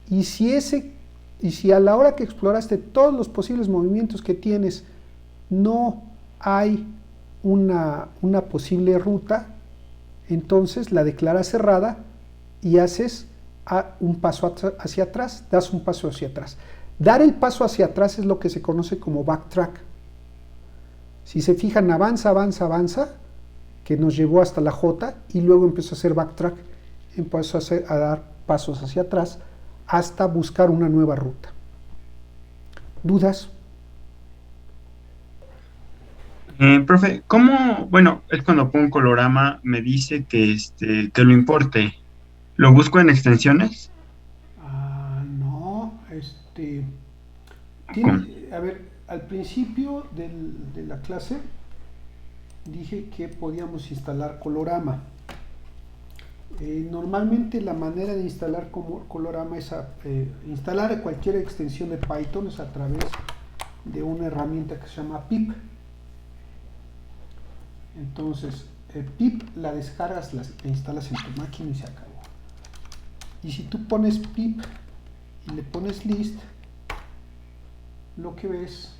y si a la hora que exploraste todos los posibles movimientos que tienes no hay una posible ruta, entonces la declaras cerrada y haces un paso hacia atrás, das un paso hacia atrás. Dar el paso hacia atrás es lo que se conoce como backtrack. Si se fijan, avanza, que nos llevó hasta la J y luego empezó a hacer backtrack, empezó a dar pasos hacia atrás hasta buscar una nueva ruta. ¿Dudas? Profe, ¿cómo? Bueno, es cuando pongo un colorama, me dice que lo importe. ¿Lo busco en extensiones? No, a ver, al principio de la clase dije que podíamos instalar colorama. Normalmente la manera de instalar colorama es instalar cualquier extensión de Python es a través de una herramienta que se llama pip. Entonces, pip la descargas, la instalas en tu máquina y se acabó. Y si tú pones pip y le pones list, lo que ves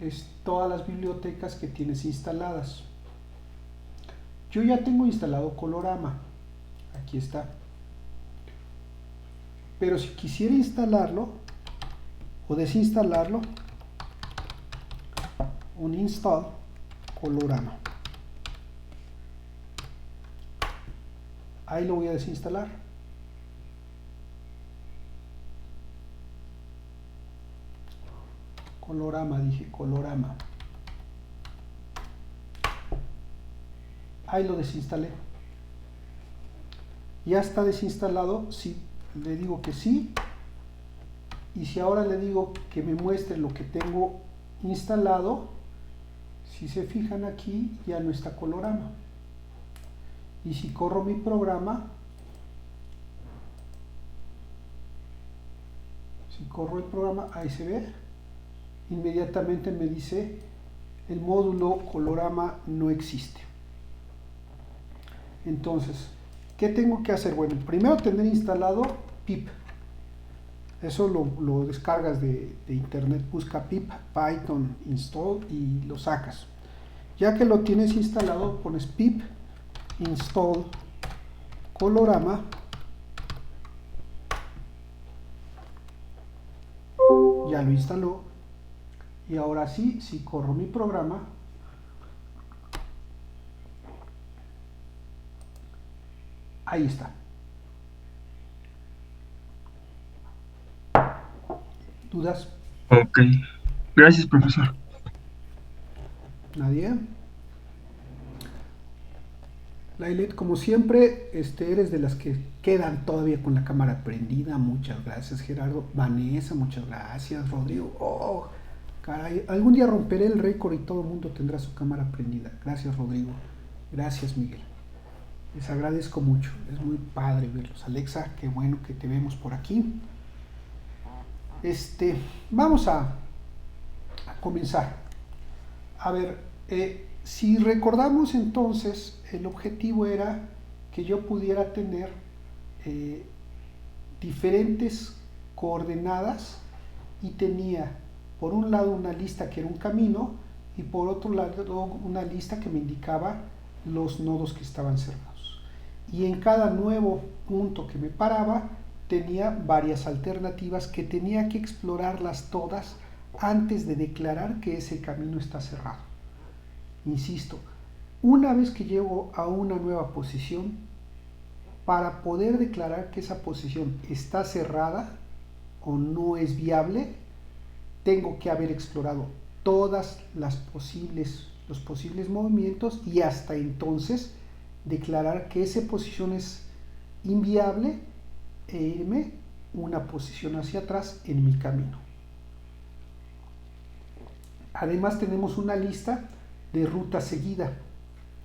es todas las bibliotecas que tienes instaladas. Yo ya tengo instalado colorama, aquí está. Pero si quisiera instalarlo o desinstalarlo, un install colorama. Ahí lo voy a desinstalar. Colorama, dije, colorama. Ahí lo desinstalé. Ya está desinstalado. Si le digo que sí, y si ahora le digo que me muestre lo que tengo instalado, si se fijan aquí ya no está colorama. Y si corro mi programa, si corro el programa, ahí se ve, inmediatamente me dice el módulo colorama no existe. Entonces, ¿qué tengo que hacer? Bueno, primero tener instalado pip. Eso lo descargas de internet, busca pip python install y lo sacas. Ya que lo tienes instalado, pones pip install colorama. Ya lo instaló. Y ahora sí, si corro mi programa, ahí está. ¿Dudas? Ok. Gracias, profesor. ¿Nadie? Lailet, como siempre, eres de las que quedan todavía con la cámara prendida. Muchas gracias, Gerardo. Vanessa, muchas gracias. Rodrigo, oh, caray, algún día romperé el récord y todo el mundo tendrá su cámara prendida. Gracias, Rodrigo. Gracias, Miguel. Les agradezco mucho. Es muy padre verlos. Alexa, qué bueno que te vemos por aquí. Vamos a comenzar. A ver, si recordamos entonces, el objetivo era que yo pudiera tener diferentes coordenadas y tenía por un lado una lista que era un camino y por otro lado una lista que me indicaba los nodos que estaban cerrados. Y en cada nuevo punto que me paraba tenía varias alternativas que tenía que explorarlas todas antes de declarar que ese camino está cerrado. Insisto, una vez que llego a una nueva posición, para poder declarar que esa posición está cerrada o no es viable, tengo que haber explorado todas los posibles movimientos y hasta entonces declarar que esa posición es inviable e irme una posición hacia atrás en mi camino. Además tenemos una lista de ruta seguida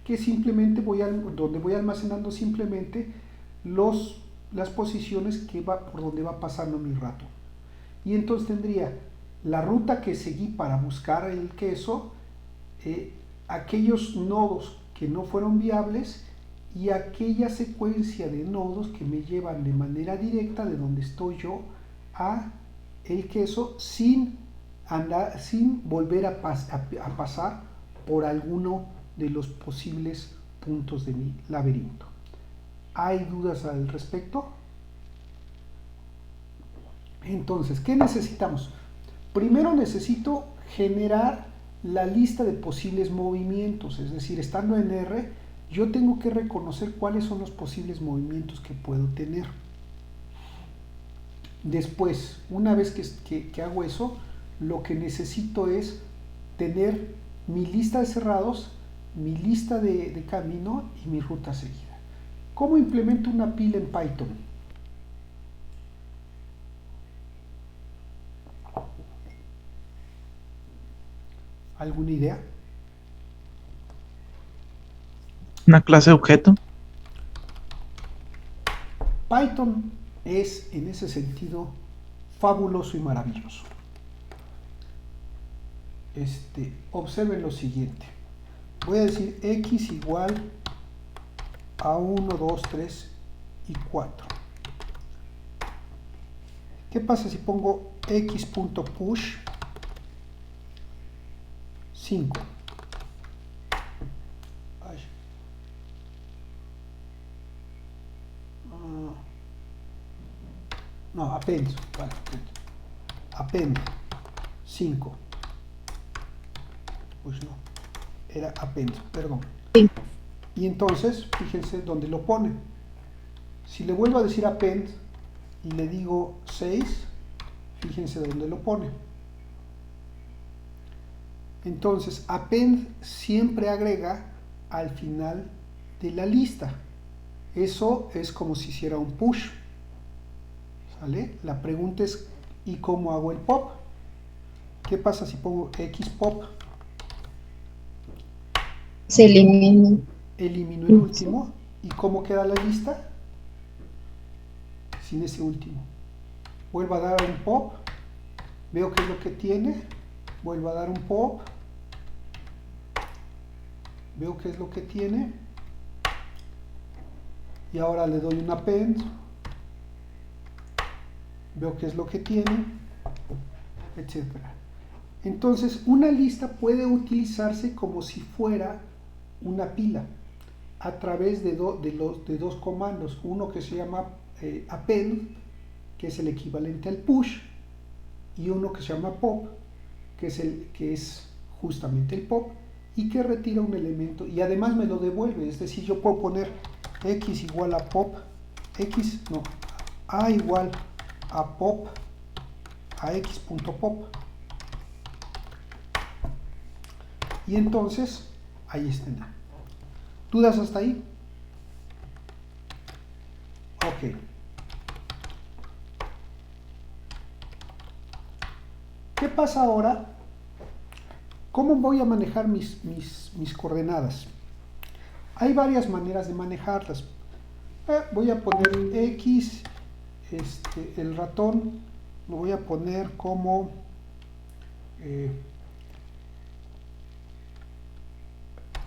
que simplemente donde voy almacenando simplemente las posiciones por donde va pasando mi ratón. Y entonces tendría la ruta que seguí para buscar el queso, aquellos nodos que no fueron viables y aquella secuencia de nodos que me llevan de manera directa de donde estoy yo a el queso sin volver a pasar por alguno de los posibles puntos de mi laberinto. ¿Hay dudas al respecto? Entonces, ¿qué necesitamos? Primero necesito generar la lista de posibles movimientos, es decir, estando en R, yo tengo que reconocer cuáles son los posibles movimientos que puedo tener. Después, una vez que hago eso, lo que necesito es tener mi lista de cerrados, mi lista de camino y mi ruta seguida. ¿Cómo implemento una pila en Python? ¿Alguna idea? ¿Una clase de objeto? Python es, en ese sentido, fabuloso y maravilloso. Observen lo siguiente. Voy a decir x igual a 1, 2, 3 y 4. ¿Qué pasa si pongo x.push 5? No, append, vale, append 5. Pues no, era append, perdón. Sí. Y entonces, fíjense dónde lo pone. Si le vuelvo a decir append y le digo 6, fíjense dónde lo pone. Entonces, append siempre agrega al final de la lista. Eso es como si hiciera un push. ¿Sale? La pregunta es, ¿y cómo hago el pop? ¿Qué pasa si pongo X pop? Se elimina. Elimino el último. ¿Y cómo queda la lista? Sin ese último. Vuelvo a dar un pop. Veo qué es lo que tiene. Vuelvo a dar un pop. Veo qué es lo que tiene. Y ahora le doy un append. Veo qué es lo que tiene, etc. Entonces, una lista puede utilizarse como si fuera una pila a través de dos comandos. Uno que se llama append, que es el equivalente al push, y uno que se llama pop, que es justamente el pop, y que retira un elemento y además me lo devuelve. Es decir, yo puedo poner x igual a pop, a igual a pop, a x.pop, y entonces ahí está. ¿Dudas hasta ahí? Ok. ¿Qué pasa ahora? ¿Cómo voy a manejar mis coordenadas? Hay varias maneras de manejarlas. Voy a poner x, el ratón lo voy a poner como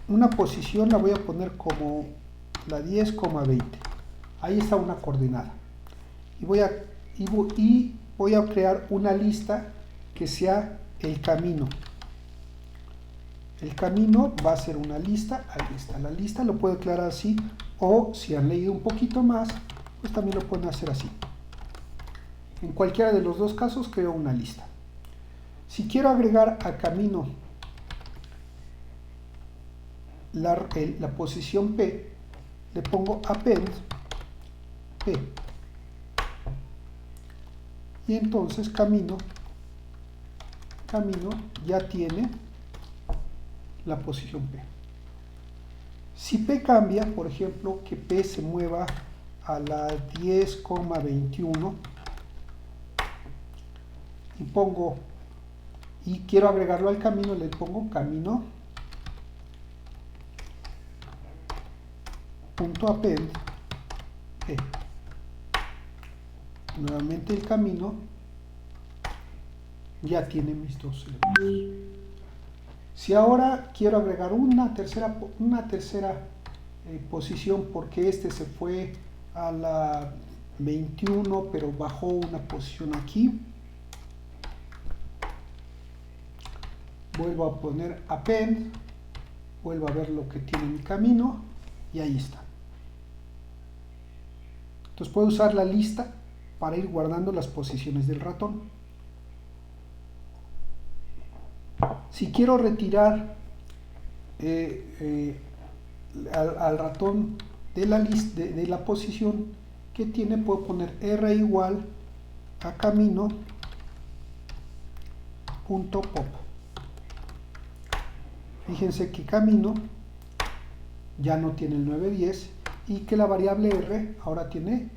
una posición, la voy a poner como la 10,20. Ahí está una coordenada. Y voy a crear una lista que sea el camino. El camino va a ser una lista, ahí está la lista, lo puedo declarar así, o si han leído un poquito más, pues también lo pueden hacer así. En cualquiera de los dos casos creo una lista. Si quiero agregar a camino la posición P, le pongo append P. Y entonces camino ya tiene la posición P. Si P cambia, por ejemplo, que P se mueva a la 10,21 y quiero agregarlo al camino, le pongo camino punto append P. Nuevamente el camino ya tiene mis dos elementos. Si ahora quiero agregar una tercera posición, porque este se fue a la 21 pero bajó una posición aquí, vuelvo a poner append, vuelvo a ver lo que tiene mi camino y ahí está. Entonces puedo usar la lista para ir guardando las posiciones del ratón. Si quiero retirar al ratón de la lista, de la posición que tiene, puedo poner r igual a camino punto pop. Fíjense que camino ya no tiene el 910 y que la variable r ahora tiene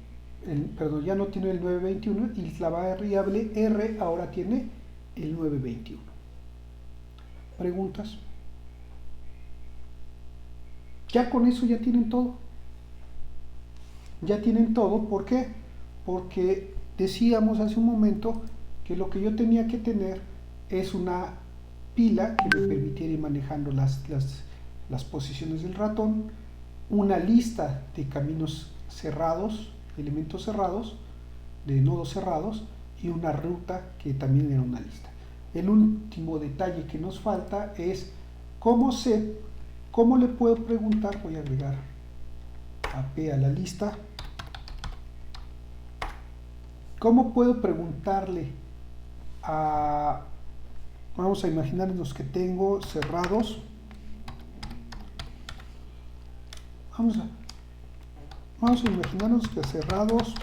ya no tiene el 921 y la variable r ahora tiene el 921. ¿Preguntas? Ya con eso ya tienen todo. Ya tienen todo, ¿por qué? Porque decíamos hace un momento que lo que yo tenía que tener es una pila que me permitiera ir manejando las posiciones del ratón, una lista de caminos cerrados, elementos cerrados, de nodos cerrados, y una ruta que también era una lista. El último detalle que nos falta es cómo le puedo preguntar. Voy a agregar a P a la lista. ¿Cómo puedo preguntarle a Vamos a imaginarnos que tengo cerrados. Vamos a imaginarnos que cerrados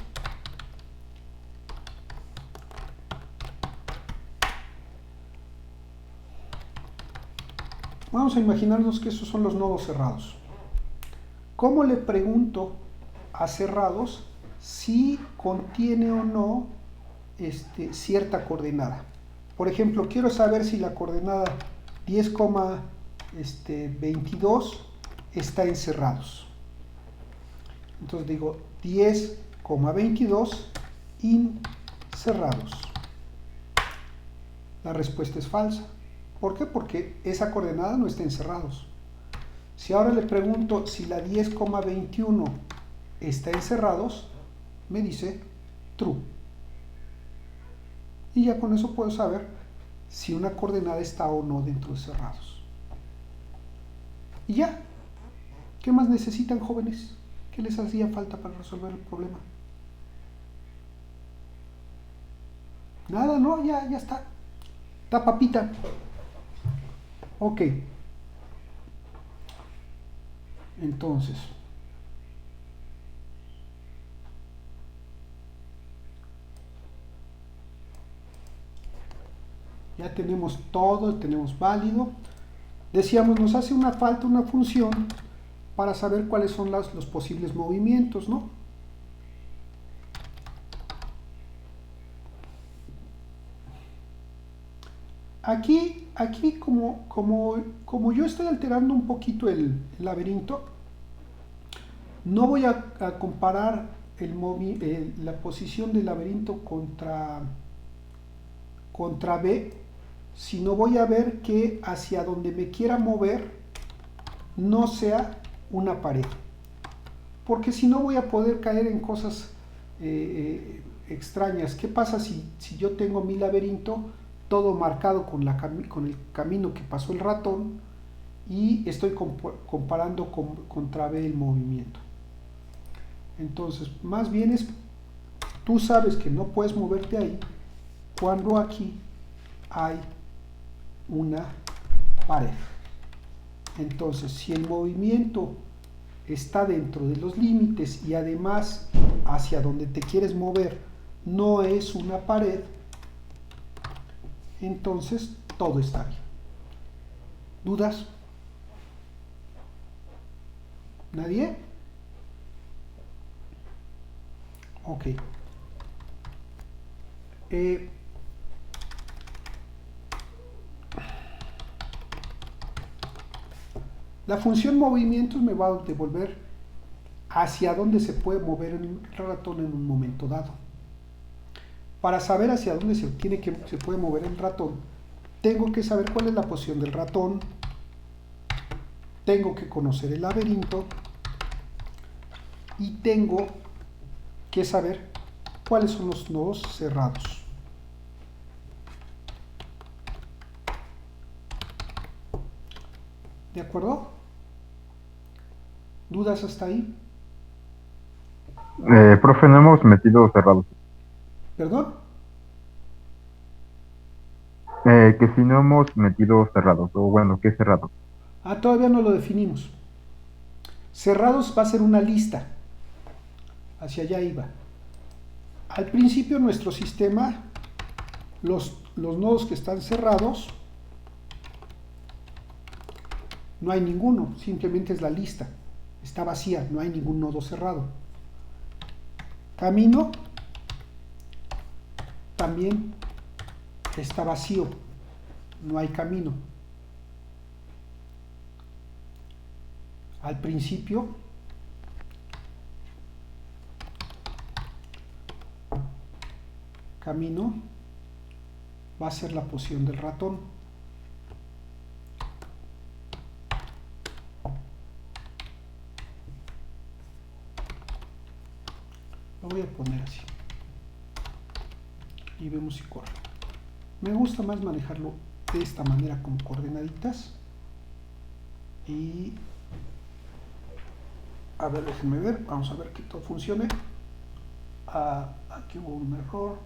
Vamos a imaginarnos que esos son los nodos cerrados. ¿Cómo le pregunto a cerrados si contiene o no cierta coordenada? Por ejemplo, quiero saber si la coordenada 10,22 está en cerrados. Entonces digo 10,22 cerrados. La respuesta es falsa. ¿Por qué? Porque esa coordenada no está en cerrados. Si ahora le pregunto si la 10,21 está en cerrados, me dice true. Y ya con eso puedo saber si una coordenada está o no dentro de cerrados. Y ya. ¿Qué más necesitan, jóvenes? ¿Qué les hacía falta para resolver el problema? Nada, no, ya está. Está papita. Ok. Entonces, ya tenemos todo, tenemos válido. Decíamos, nos hace falta una función para saber cuáles son los posibles movimientos, ¿no? Aquí como yo estoy alterando un poquito el laberinto, no voy a comparar la posición del laberinto contra B, sino voy a ver que hacia donde me quiera mover no sea una pared, porque si no voy a poder caer en cosas extrañas. ¿Qué pasa si yo tengo mi laberinto todo marcado con el camino que pasó el ratón y estoy comparando contra B el movimiento? Entonces, más bien tú sabes que no puedes moverte ahí cuando aquí hay una pared. Entonces, si el movimiento está dentro de los límites y además hacia donde te quieres mover no es una pared, entonces todo está bien. ¿Dudas? ¿Nadie? Ok. La función movimientos me va a devolver hacia dónde se puede mover el ratón en un momento dado. Para saber hacia dónde se puede mover el ratón, tengo que saber cuál es la posición del ratón, tengo que conocer el laberinto y tengo que saber cuáles son los nodos cerrados. ¿De acuerdo? ¿Dudas hasta ahí? Profe, no hemos metido cerrados. ¿Perdón? Que si no hemos metido cerrados, o bueno, ¿qué es cerrado? Todavía no lo definimos. Cerrados va a ser una lista. Hacia allá iba. Al principio nuestro sistema, los nodos que están cerrados, no hay ninguno, simplemente es la lista. Está vacía, no hay ningún nodo cerrado. Camino también está vacío, no hay camino. Al principio camino va a ser la posición del ratón. Lo voy a poner así y vemos si corre. Me gusta más manejarlo de esta manera con coordenaditas. Y a ver, déjenme ver, vamos a ver que todo funcione. Aquí hubo un error,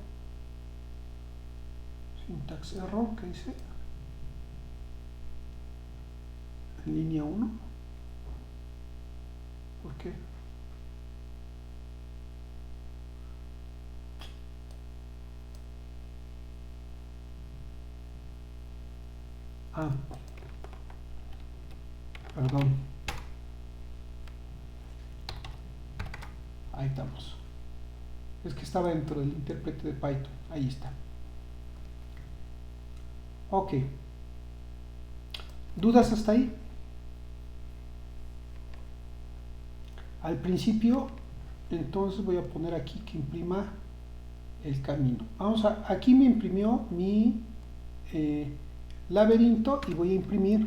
syntax error, ¿qué dice? en línea 1. ¿Por qué? Ah, perdón. Ahí estamos. Es que estaba dentro del intérprete de Python. Ahí está. Ok. ¿Dudas hasta ahí? Al principio, entonces voy a poner aquí que imprima el camino. Aquí me imprimió mi laberinto y voy a imprimir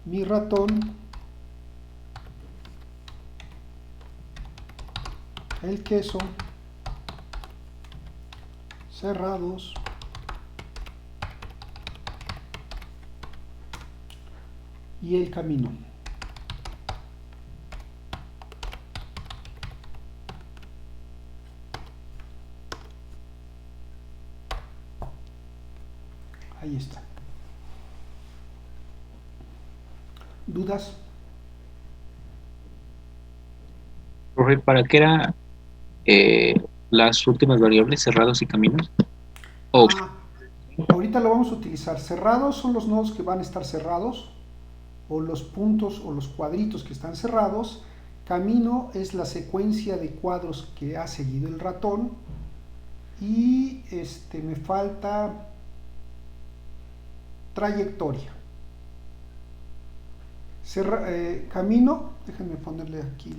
mi ratón, el queso, cerrados, y el camino. Ahí está. ¿Dudas? Profe, ¿para qué era las últimas variables, cerrados y caminos? Ahorita lo vamos a utilizar. Cerrados son los nodos que van a estar cerrados, o los puntos o los cuadritos que están cerrados. Camino es la secuencia de cuadros que ha seguido el ratón. Y me falta trayectoria. Camino, déjenme ponerle aquí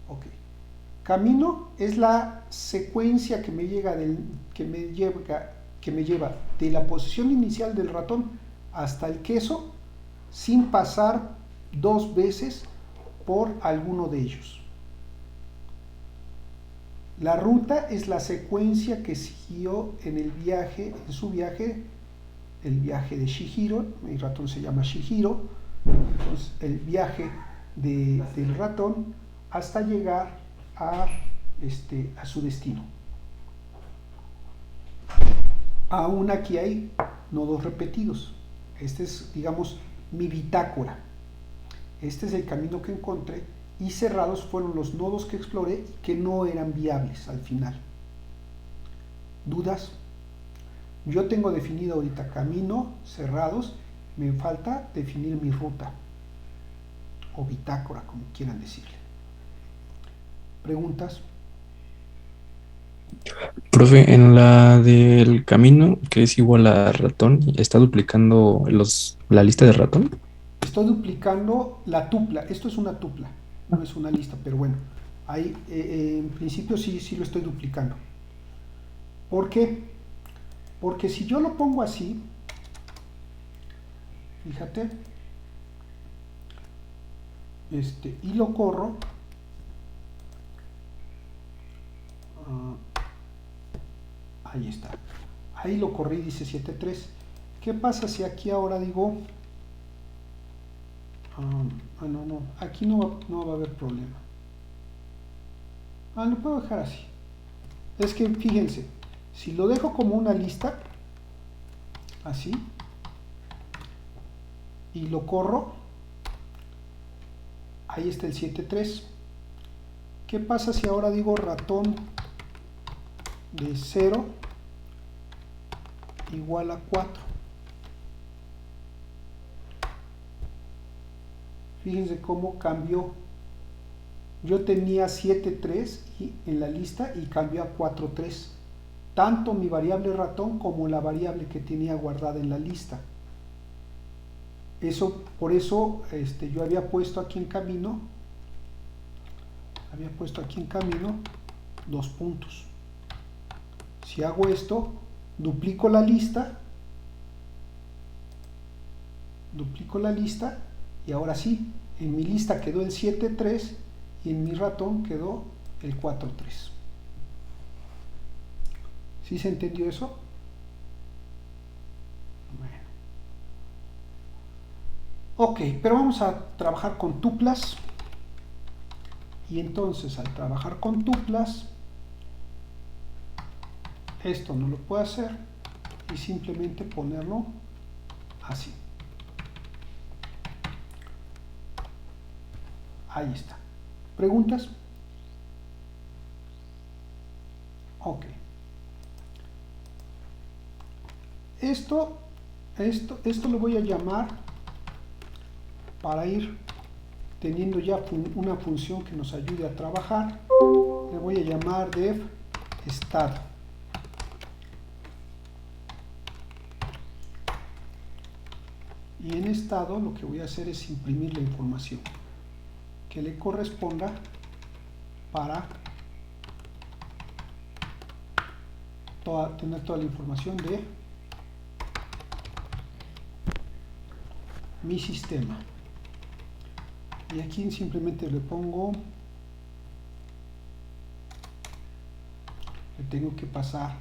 ok. Camino es la secuencia que me lleva de la posición inicial del ratón hasta el queso, sin pasar dos veces por alguno de ellos. La ruta es la secuencia que siguió en su viaje, el viaje de Shihiro. Mi ratón se llama Shihiro. Entonces, el viaje del ratón hasta llegar a su destino. Aún aquí hay nodos repetidos. Este es, digamos, mi bitácora. Este es el camino que encontré, y cerrados fueron los nodos que exploré que no eran viables al final. ¿Dudas? Yo tengo definido ahorita camino, cerrados, me falta definir mi ruta o bitácora, como quieran decirle. ¿Preguntas? Profe, en la del camino, que es igual a ratón, ¿está duplicando la lista de ratón? Estoy duplicando la tupla. Esto es una tupla, no es una lista, pero bueno, ahí en principio sí lo estoy duplicando. ¿Por qué? Porque si yo lo pongo así, fíjate, y lo corro, ahí está, ahí lo corrí, dice 7.3. ¿Qué pasa si aquí ahora digo, no, aquí no va a haber problema. Lo puedo dejar así. Es que fíjense, si lo dejo como una lista, así, y lo corro, ahí está el 7.3. ¿Qué pasa si ahora digo ratón de 0 igual a 4? Fíjense cómo cambió. Yo tenía 7.3 en la lista y cambió a 4.3. Tanto mi variable ratón como la variable que tenía guardada en la lista. Por eso yo había puesto aquí en camino, dos puntos. Si hago esto, duplico la lista, y ahora sí, en mi lista quedó el 7.3 y en mi ratón quedó el 4.3. ¿Sí se entendió eso? Bueno. Ok, pero vamos a trabajar con tuplas. Y entonces, al trabajar con tuplas, esto no lo puedo hacer y simplemente ponerlo así. Ahí está. ¿Preguntas? Ok. Esto lo voy a llamar, para ir teniendo ya una función que nos ayude a trabajar, le voy a llamar def estado. Y en estado lo que voy a hacer es imprimir la información que le corresponda para tener toda la información de mi sistema. Y aquí simplemente le pongo, le tengo que pasar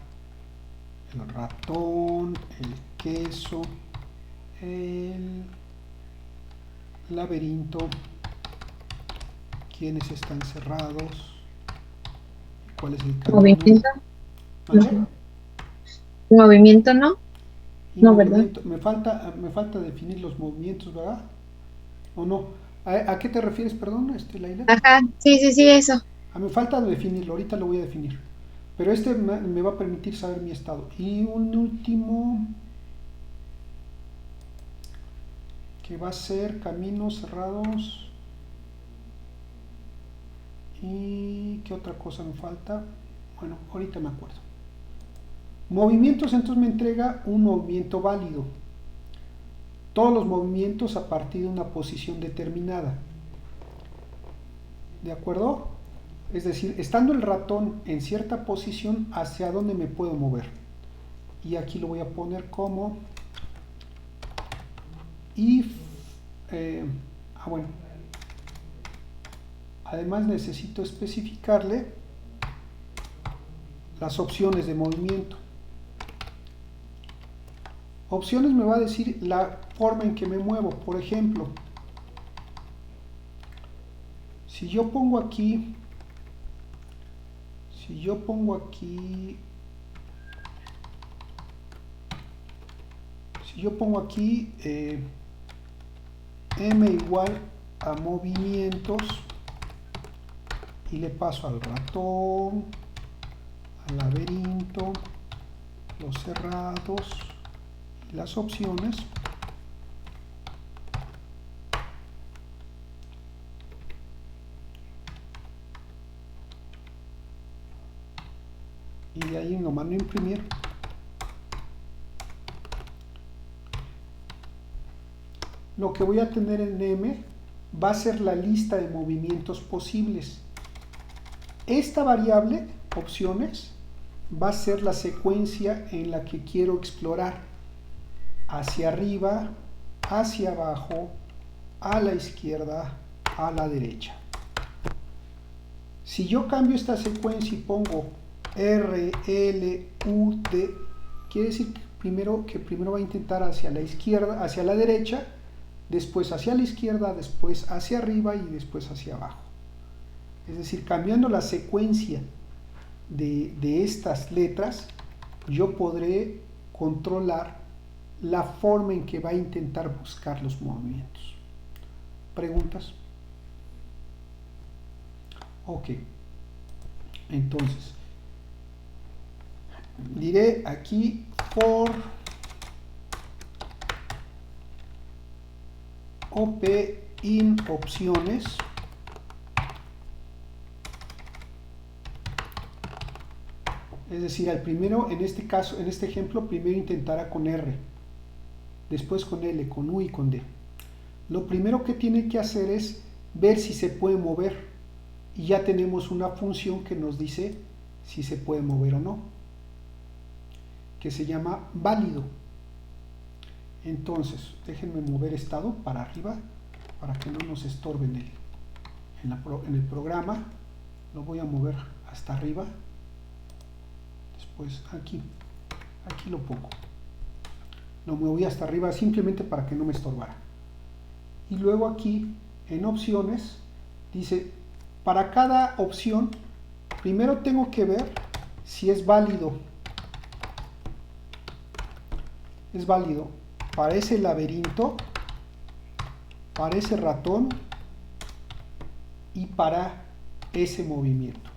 el ratón, el queso, el laberinto, quiénes están cerrados, cuál es el camino. Movimiento. ¿Vale? Movimiento no. Y No, ¿verdad? me falta definir los movimientos, ¿verdad? ¿O no? ¿A qué te refieres, perdón, Laila? Ajá, sí, eso. Me falta definirlo, ahorita lo voy a definir. Pero me va a permitir saber mi estado. Y un último, que va a ser caminos cerrados. ¿Y qué otra cosa me falta? Bueno, ahorita me acuerdo. Movimientos, entonces me entrega un movimiento válido. Todos los movimientos a partir de una posición determinada. ¿De acuerdo? Es decir, estando el ratón en cierta posición, ¿hacia dónde me puedo mover? Y aquí lo voy a poner como if, bueno, además necesito especificarle las opciones de movimiento. Opciones me va a decir la forma en que me muevo. Por ejemplo, si yo pongo aquí m igual a movimientos y le paso al ratón, al laberinto, los cerrados y las opciones, y de ahí lo mando a imprimir. Lo que voy a tener en M va a ser la lista de movimientos posibles. Esta variable, opciones, va a ser la secuencia en la que quiero explorar. Hacia arriba, hacia abajo, a la izquierda, a la derecha. Si yo cambio esta secuencia y pongo R, L, U, T, quiere decir que primero va a intentar hacia la izquierda, hacia la derecha, después hacia la izquierda, después hacia arriba y después hacia abajo. Es decir, cambiando la secuencia de estas letras, yo podré controlar la forma en que va a intentar buscar los movimientos. ¿Preguntas? Ok. Entonces, diré aquí for op in opciones es decir, al primero, en este caso, en este ejemplo, primero intentará con R, después con L, con U y con D. Lo primero que tiene que hacer es ver si se puede mover y ya tenemos una función que nos dice si se puede mover o no, que se llama válido. Entonces, déjenme mover estado para arriba para que no nos estorbe en el programa. Lo voy a mover hasta arriba. Después aquí lo pongo. Lo moví hasta arriba simplemente para que no me estorbara. Y luego aquí en opciones dice, para cada opción primero tengo que ver si es válido es válido para ese laberinto, para ese ratón y para ese movimiento.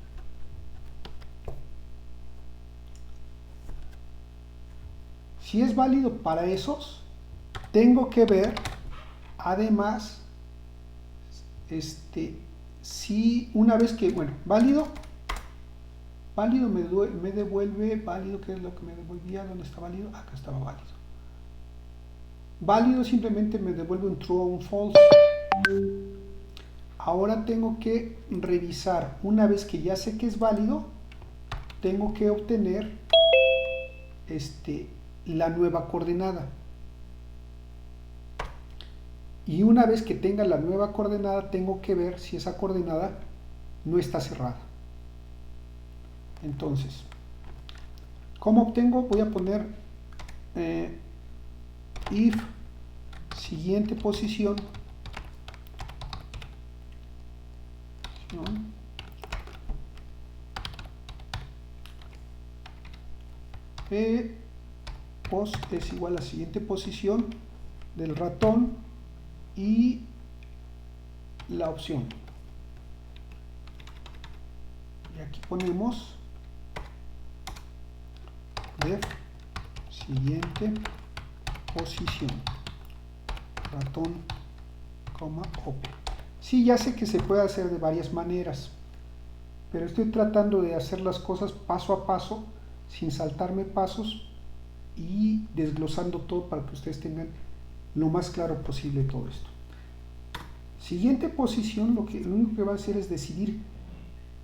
Si es válido para esos, tengo que ver además si una vez que, bueno, válido me devuelve, válido, ¿qué es lo que me devolvía? ¿Dónde está válido? Acá estaba válido. Válido simplemente me devuelve un true o un false. Ahora tengo que revisar, una vez que ya sé que es válido, tengo que obtener la nueva coordenada. Y una vez que tenga la nueva coordenada, tengo que ver si esa coordenada no está cerrada. Entonces, ¿cómo obtengo? Voy a poner if siguiente posición post es igual a siguiente posición del ratón y la opción. Y aquí ponemos def siguiente posición ratón, op. Sí, ya sé que se puede hacer de varias maneras, pero estoy tratando de hacer las cosas paso a paso, sin saltarme pasos y desglosando todo para que ustedes tengan lo más claro posible todo esto. Siguiente posición, lo único que va a hacer es decidir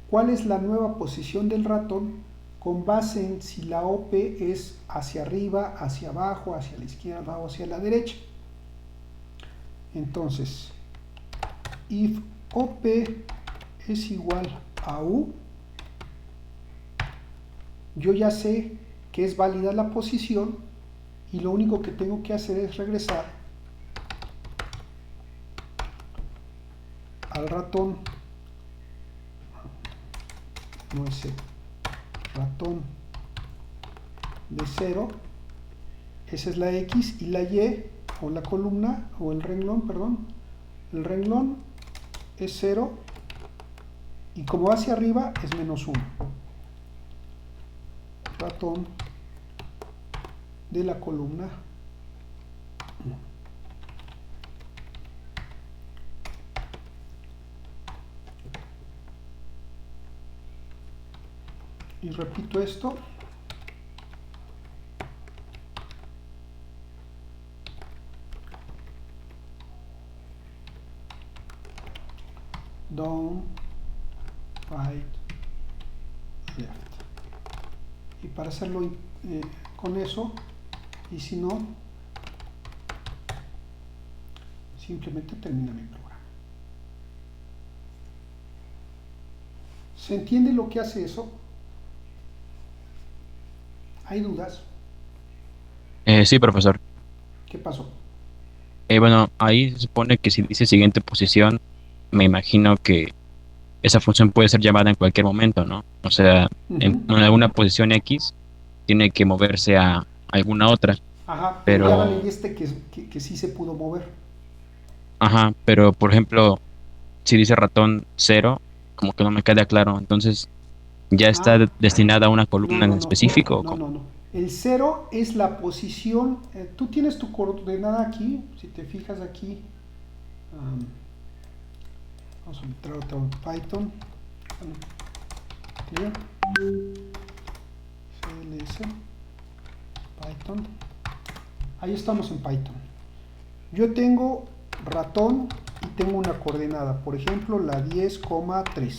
cuál es la nueva posición del ratón con base en si la OP es hacia arriba, hacia abajo, hacia la izquierda o hacia la derecha. Entonces, if OP es igual a U, yo ya sé que es válida la posición y lo único que tengo que hacer es regresar al ratón, no es el ratón de 0, esa es la X, y la Y o la columna o el renglón, perdón, el renglón es 0 y como va hacia arriba es -1. Ratón de la columna y repito esto. Down, right, left. Y para hacerlo con eso, y si no, simplemente termina mi programa. ¿Se entiende lo que hace eso? ¿Hay dudas? Sí, profesor. ¿Qué pasó? Bueno, ahí se supone que si dice siguiente posición, me imagino que esa función puede ser llamada en cualquier momento, ¿no? O sea, en alguna posición X tiene que moverse a alguna otra. Ajá, pero ya leíste que sí se pudo mover. Ajá, pero por ejemplo, si dice ratón 0, como que no me queda claro. Entonces, ¿ya está destinada a una columna en específico? No. El 0 es la posición. Tú tienes tu coordenada aquí. Si te fijas aquí, vamos a entrar otra en Python. CLS Python. Ahí estamos en Python. Yo tengo ratón y tengo una coordenada, por ejemplo la 10,3.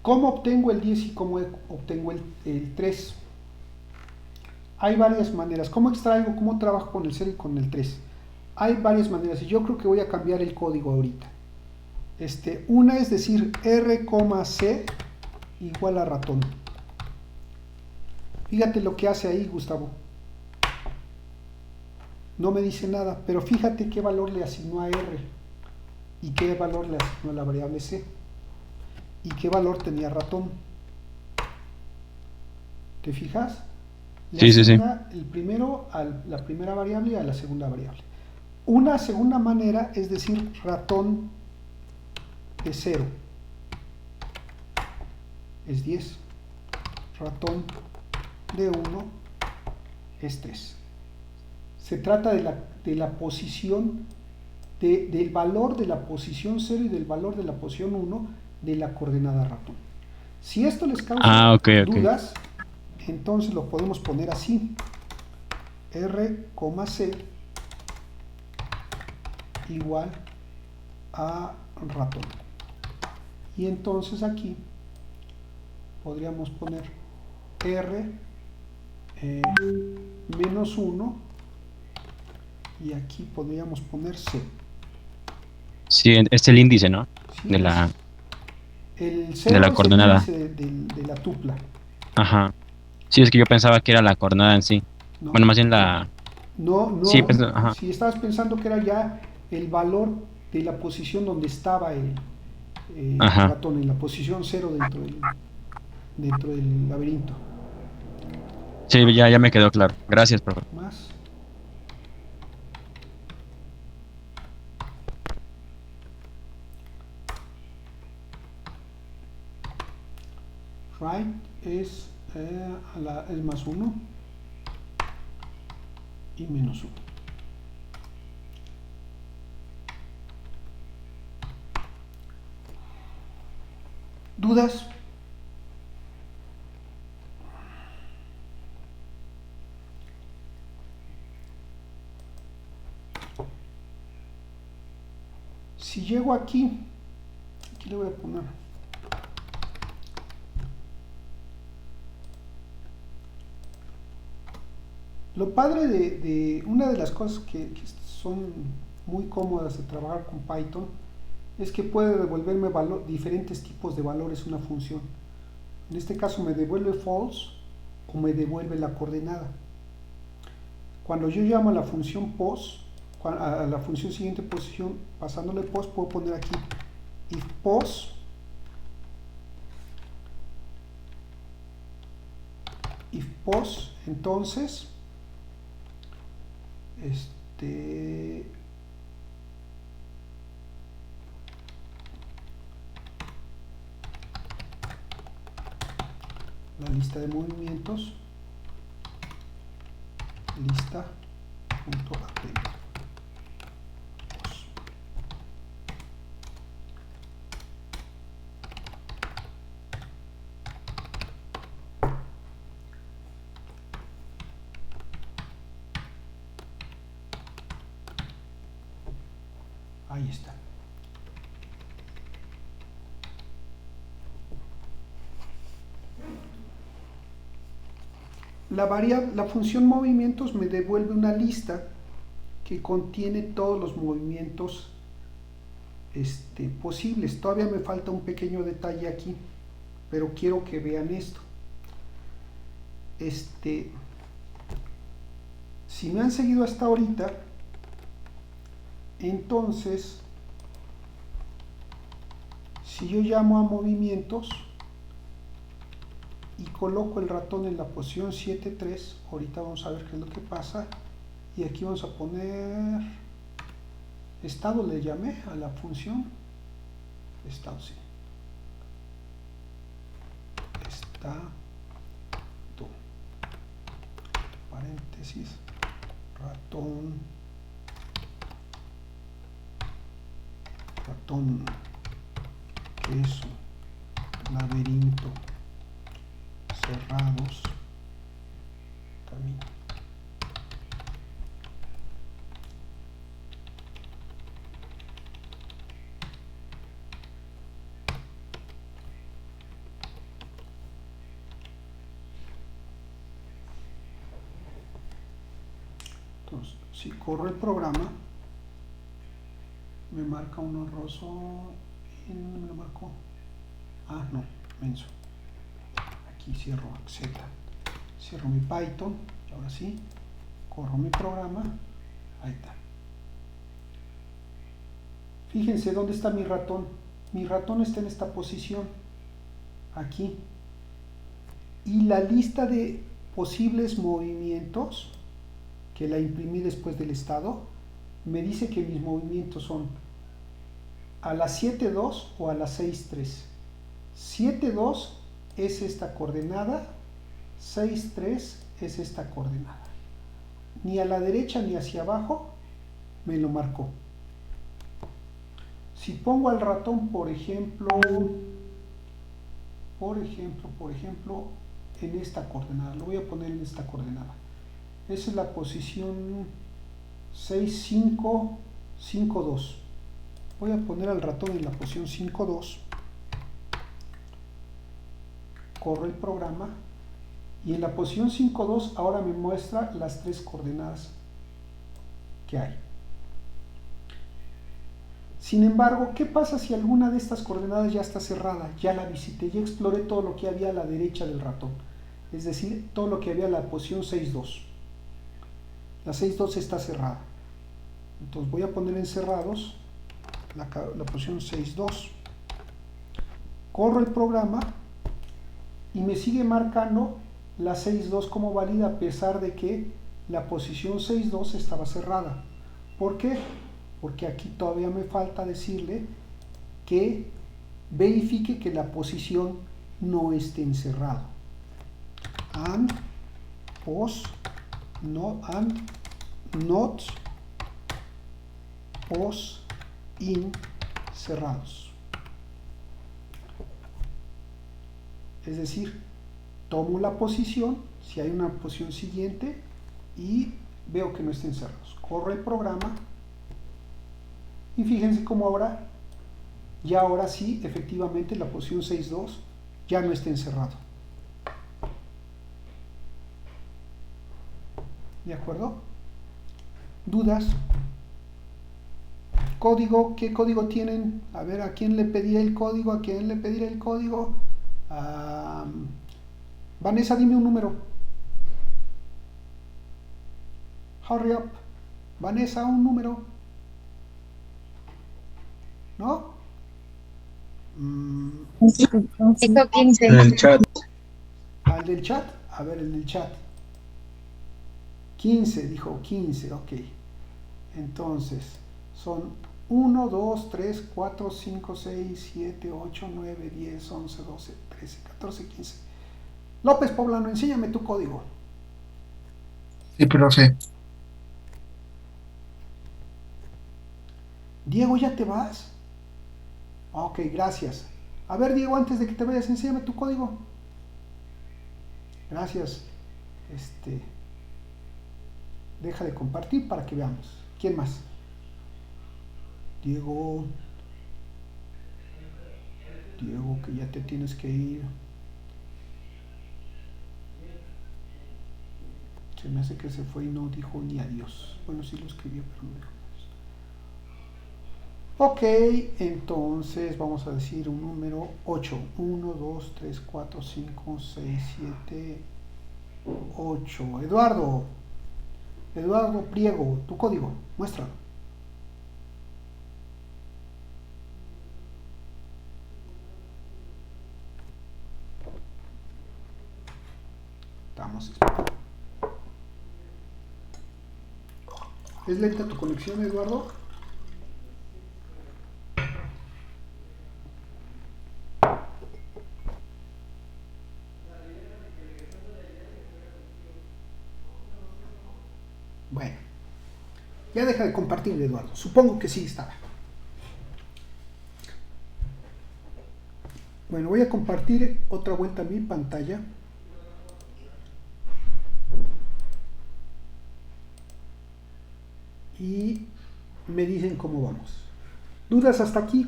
¿Cómo obtengo el 10 y cómo obtengo el 3? Hay varias maneras. ¿Cómo extraigo? ¿Cómo trabajo con el 0 y con el 3? Hay varias maneras y yo creo que voy a cambiar el código ahorita. Una es decir R,C igual a ratón. Fíjate lo que hace ahí, Gustavo. No me dice nada, pero fíjate qué valor le asignó a R y qué valor le asignó a la variable C y qué valor tenía ratón. ¿Te fijas? Le Sí, sí, sí. asigna el primero a la primera variable y a la segunda variable. Una segunda manera es decir ratón de 0 es 10, ratón de 1 es 3. Se trata de la posición, del valor de la posición 0 y del valor de la posición 1 de la coordenada ratón. Si esto les causa Ok, ok. dudas, entonces lo podemos poner así: R, C igual a ratón. Y entonces aquí podríamos poner R menos 1 y aquí podríamos poner C. Sí, es el índice, ¿no? Sí, De la, el de 0 la es el coordenada. índice de la tupla. Ajá. Sí, es que yo pensaba que era la coordenada en sí. No. Bueno, más bien la... No, Sí, pues, ajá. si estabas pensando que era ya el valor de la posición donde estaba el Ajá. ratón, en la posición 0 dentro del laberinto. Sí, ya me quedó claro. Gracias, profe. Más. Right es más 1 y menos 1. ¿Dudas? Si llego aquí le voy a poner lo padre de una de las cosas que son muy cómodas de trabajar con Python es que puede devolverme diferentes tipos de valores una función. En este caso me devuelve false o me devuelve la coordenada. Cuando yo llamo a la función pos, a la función siguiente posición, pasándole pos, puedo poner aquí if pos, entonces la lista de movimientos, lista.append. Ahí está. La función movimientos me devuelve una lista que contiene todos los movimientos posibles. Todavía me falta un pequeño detalle aquí, pero quiero que vean esto. Si me han seguido hasta ahorita, entonces si yo llamo a movimientos y coloco el ratón en la posición 7,3, ahorita vamos a ver qué es lo que pasa, y aquí vamos a poner estado, le llamé a la función estado, sí, estado, paréntesis, ratón, queso, laberinto, cerrados, camino. Entonces, si corro el programa, me marca un horroroso y no me lo marcó. Ah, no, menso. Aquí cierro Z, cierro mi Python, y ahora sí, corro mi programa, ahí está. Fíjense dónde está mi ratón. Mi ratón está en esta posición, aquí. Y la lista de posibles movimientos que la imprimí después del estado, me dice que mis movimientos son a las 7.2 o a las 6.3. 7.2 es esta coordenada, 6.3 es esta coordenada. Ni a la derecha ni hacia abajo me lo marcó. Si pongo al ratón, por ejemplo, en esta coordenada, lo voy a poner en esta coordenada. Esa es la posición 6.5, 5.2. Voy a poner al ratón en la posición 5.2. Corro el programa y en la posición 5.2 ahora me muestra las tres coordenadas que hay. Sin embargo, ¿qué pasa si alguna de estas coordenadas ya está cerrada? Ya la visité, ya exploré todo lo que había a la derecha del ratón. Es decir, todo lo que había en la posición 6.2. La 6.2 está cerrada. Entonces voy a poner en cerrados la posición 6.2. Corro el programa y me sigue marcando la 6.2 como válida a pesar de que la posición 6.2 estaba cerrada. ¿Por qué? Porque aquí todavía me falta decirle que verifique que la posición no esté encerrado. And pos no and not pos in cerrados. Es decir, tomo la posición, si hay una posición siguiente, y veo que no estén cerrados. Corro el programa y fíjense cómo ahora sí, efectivamente, la posición 6.2 ya no está encerrado. ¿De acuerdo? ¿Dudas? ¿Código? ¿Qué código tienen? A ver, ¿a quién le pediré el código? ¿A quién le pediré el código? Vanessa, dime un número. Hurry up. Vanessa, un número. ¿No? Tengo 15. En el chat. ¿Al del chat? A ver, el del chat. 15, dijo 15, ok. Entonces, son 1, 2, 3, 4, 5, 6, 7, 8, 9, 10, 11, 12, 13, 14, 15. López Poblano, enséñame tu código. Sí, profe. Diego, ¿ya te vas? Ok, gracias. A ver, Diego, antes de que te vayas, enséñame tu código. Gracias. Deja de compartir para que veamos. ¿Quién más? Diego, que ya te tienes que ir. Se me hace que se fue y no dijo ni adiós. Bueno, sí lo escribió, pero no dijo adiós. Ok, entonces vamos a decir un número 8. 1, 2, 3, 4, 5, 6, 7, 8. Eduardo Priego, tu código, muéstralo. Estamos esperando. ¿Es lenta tu conexión, Eduardo? Bueno, ya deja de compartir, Eduardo. Supongo que sí estaba. Bueno, voy a compartir otra vuelta mi pantalla. Y me dicen cómo vamos. ¿Dudas hasta aquí?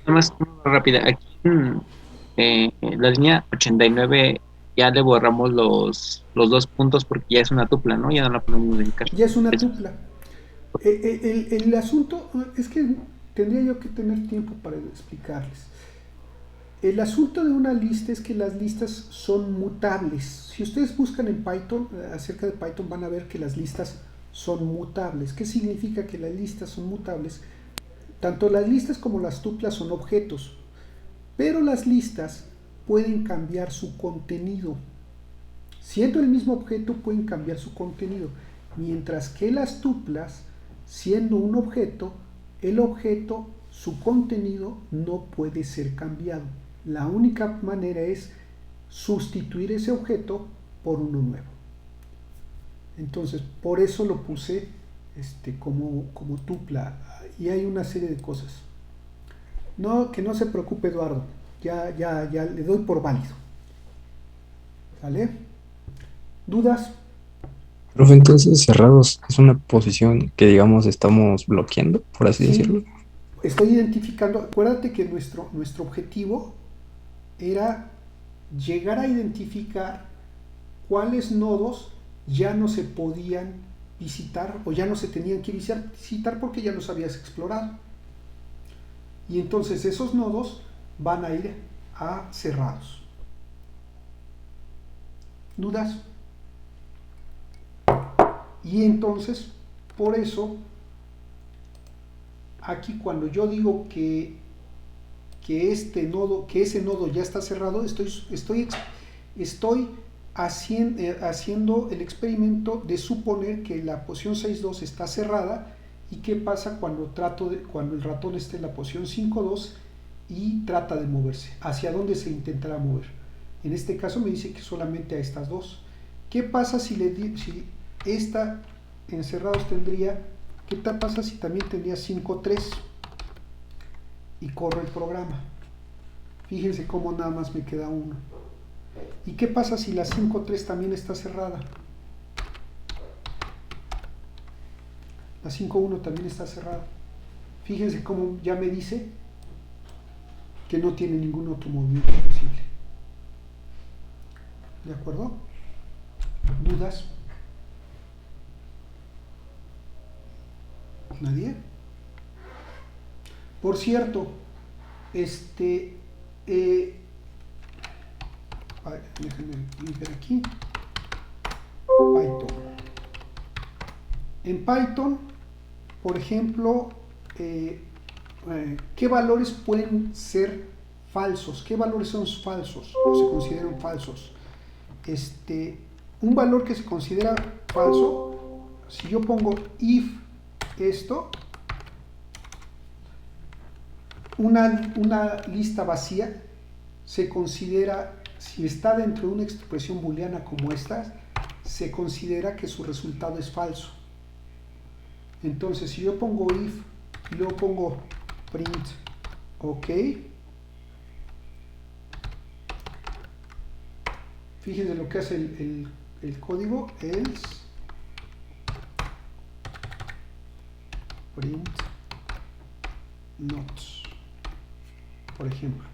Nada más rápida. Aquí en la línea 89 ya le borramos los 2 puntos porque ya es una tupla, ¿no? Ya no la podemos dedicar. Ya es una tupla. El asunto es que tendría yo que tener tiempo para explicarles. El asunto de una lista es que las listas son mutables. Si ustedes buscan en Python, acerca de Python, van a ver que las listas son mutables. ¿Qué significa que las listas son mutables? Tanto las listas como las tuplas son objetos, pero las listas pueden cambiar su contenido. Siendo el mismo objeto, pueden cambiar su contenido. Mientras que las tuplas, siendo un objeto, el objeto, su contenido no puede ser cambiado. La única manera es sustituir ese objeto por uno nuevo. Entonces, por eso lo puse como tupla. Y hay una serie de cosas. No, que no se preocupe, Eduardo. Ya le doy por válido. ¿Vale? ¿Dudas? Profe, entonces cerrados es una posición que digamos estamos bloqueando, por así decirlo. Estoy identificando, acuérdate que nuestro objetivo era llegar a identificar cuáles nodos ya no se podían visitar o ya no se tenían que visitar porque ya los habías explorado. Y entonces esos nodos van a ir a cerrados. ¿Dudas? Y entonces, por eso, aquí cuando yo digo que ese nodo ya está cerrado, estoy haciendo el experimento de suponer que la posición 6.2 está cerrada. ¿Y qué pasa cuando el ratón esté en la posición 5.2 y trata de moverse? ¿Hacia dónde se intentará mover? En este caso me dice que solamente a estas dos. ¿Qué pasa si esta en cerrados tendría? ¿Qué tal pasa si también tendría 5.3? Y corro el programa. Fíjense cómo nada más me queda uno. ¿Y qué pasa si la 5.3 también está cerrada? La 5.1 también está cerrada. Fíjense cómo ya me dice que no tiene ningún otro movimiento posible. ¿De acuerdo? ¿Dudas? ¿Nadie? Por cierto, déjenme limpiar aquí. Python. En Python, por ejemplo, ¿qué valores pueden ser falsos? ¿Qué valores son falsos o se consideran falsos? Un valor que se considera falso, si yo pongo if esto, una lista vacía se considera, si está dentro de una expresión booleana como esta, se considera que su resultado es falso. Entonces, si yo pongo if y luego pongo print ok, fíjense lo que hace el código, else print not, por ejemplo.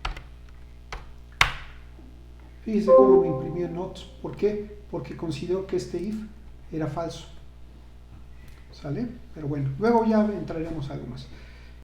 Fíjense cómo me imprimió not. ¿Por qué? Porque consideró que este if era falso. ¿Sale? Pero bueno, luego ya entraremos a algo más.